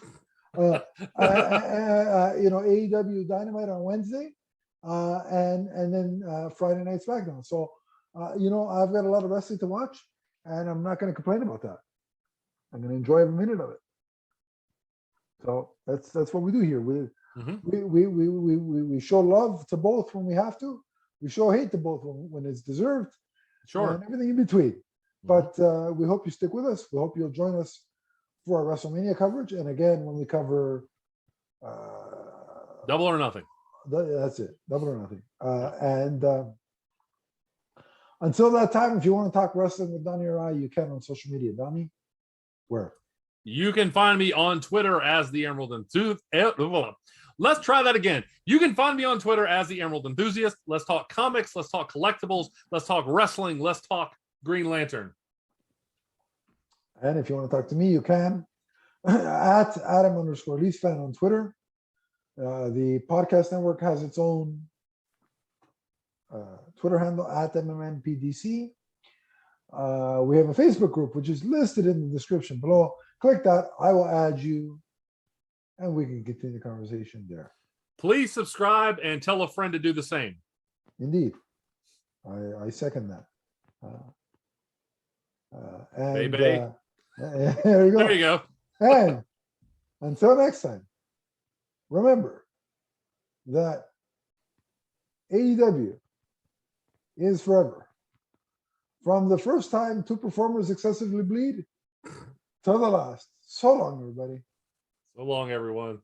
AEW Dynamite on Wednesday, and then Friday Night SmackDown. So, I've got a lot of wrestling to watch, and I'm not going to complain about that. I'm going to enjoy every minute of it. So that's what we do here. We show love to both when we have to. We show hate to both when it's deserved. Sure. And everything in between. But we hope you stick with us. We hope you'll join us for our WrestleMania coverage. And again, when we cover Double or Nothing. That's it. Double or Nothing. And until that time, if you want to talk wrestling with Donnie or I, you can on social media. Donnie, where? You can find me on Twitter as the Emerald Enthusiast. Let's try that again. You can find me on Twitter as the Emerald Enthusiast. Let's talk comics. Let's talk collectibles. Let's talk wrestling. Let's talk Green Lantern. And if you want to talk to me, you can at Adam_LeafsFan on Twitter. The podcast network has its own Twitter handle at MMNPDC. We have a Facebook group, which is listed in the description below. Click that. I will add you, and we can continue the conversation there. Please subscribe and tell a friend to do the same. Indeed. I second that. And Baby. there you go. There you go. And until next time, remember that AEW is forever. From the first time two performers excessively bleed to the last. So long, everybody. So long, everyone.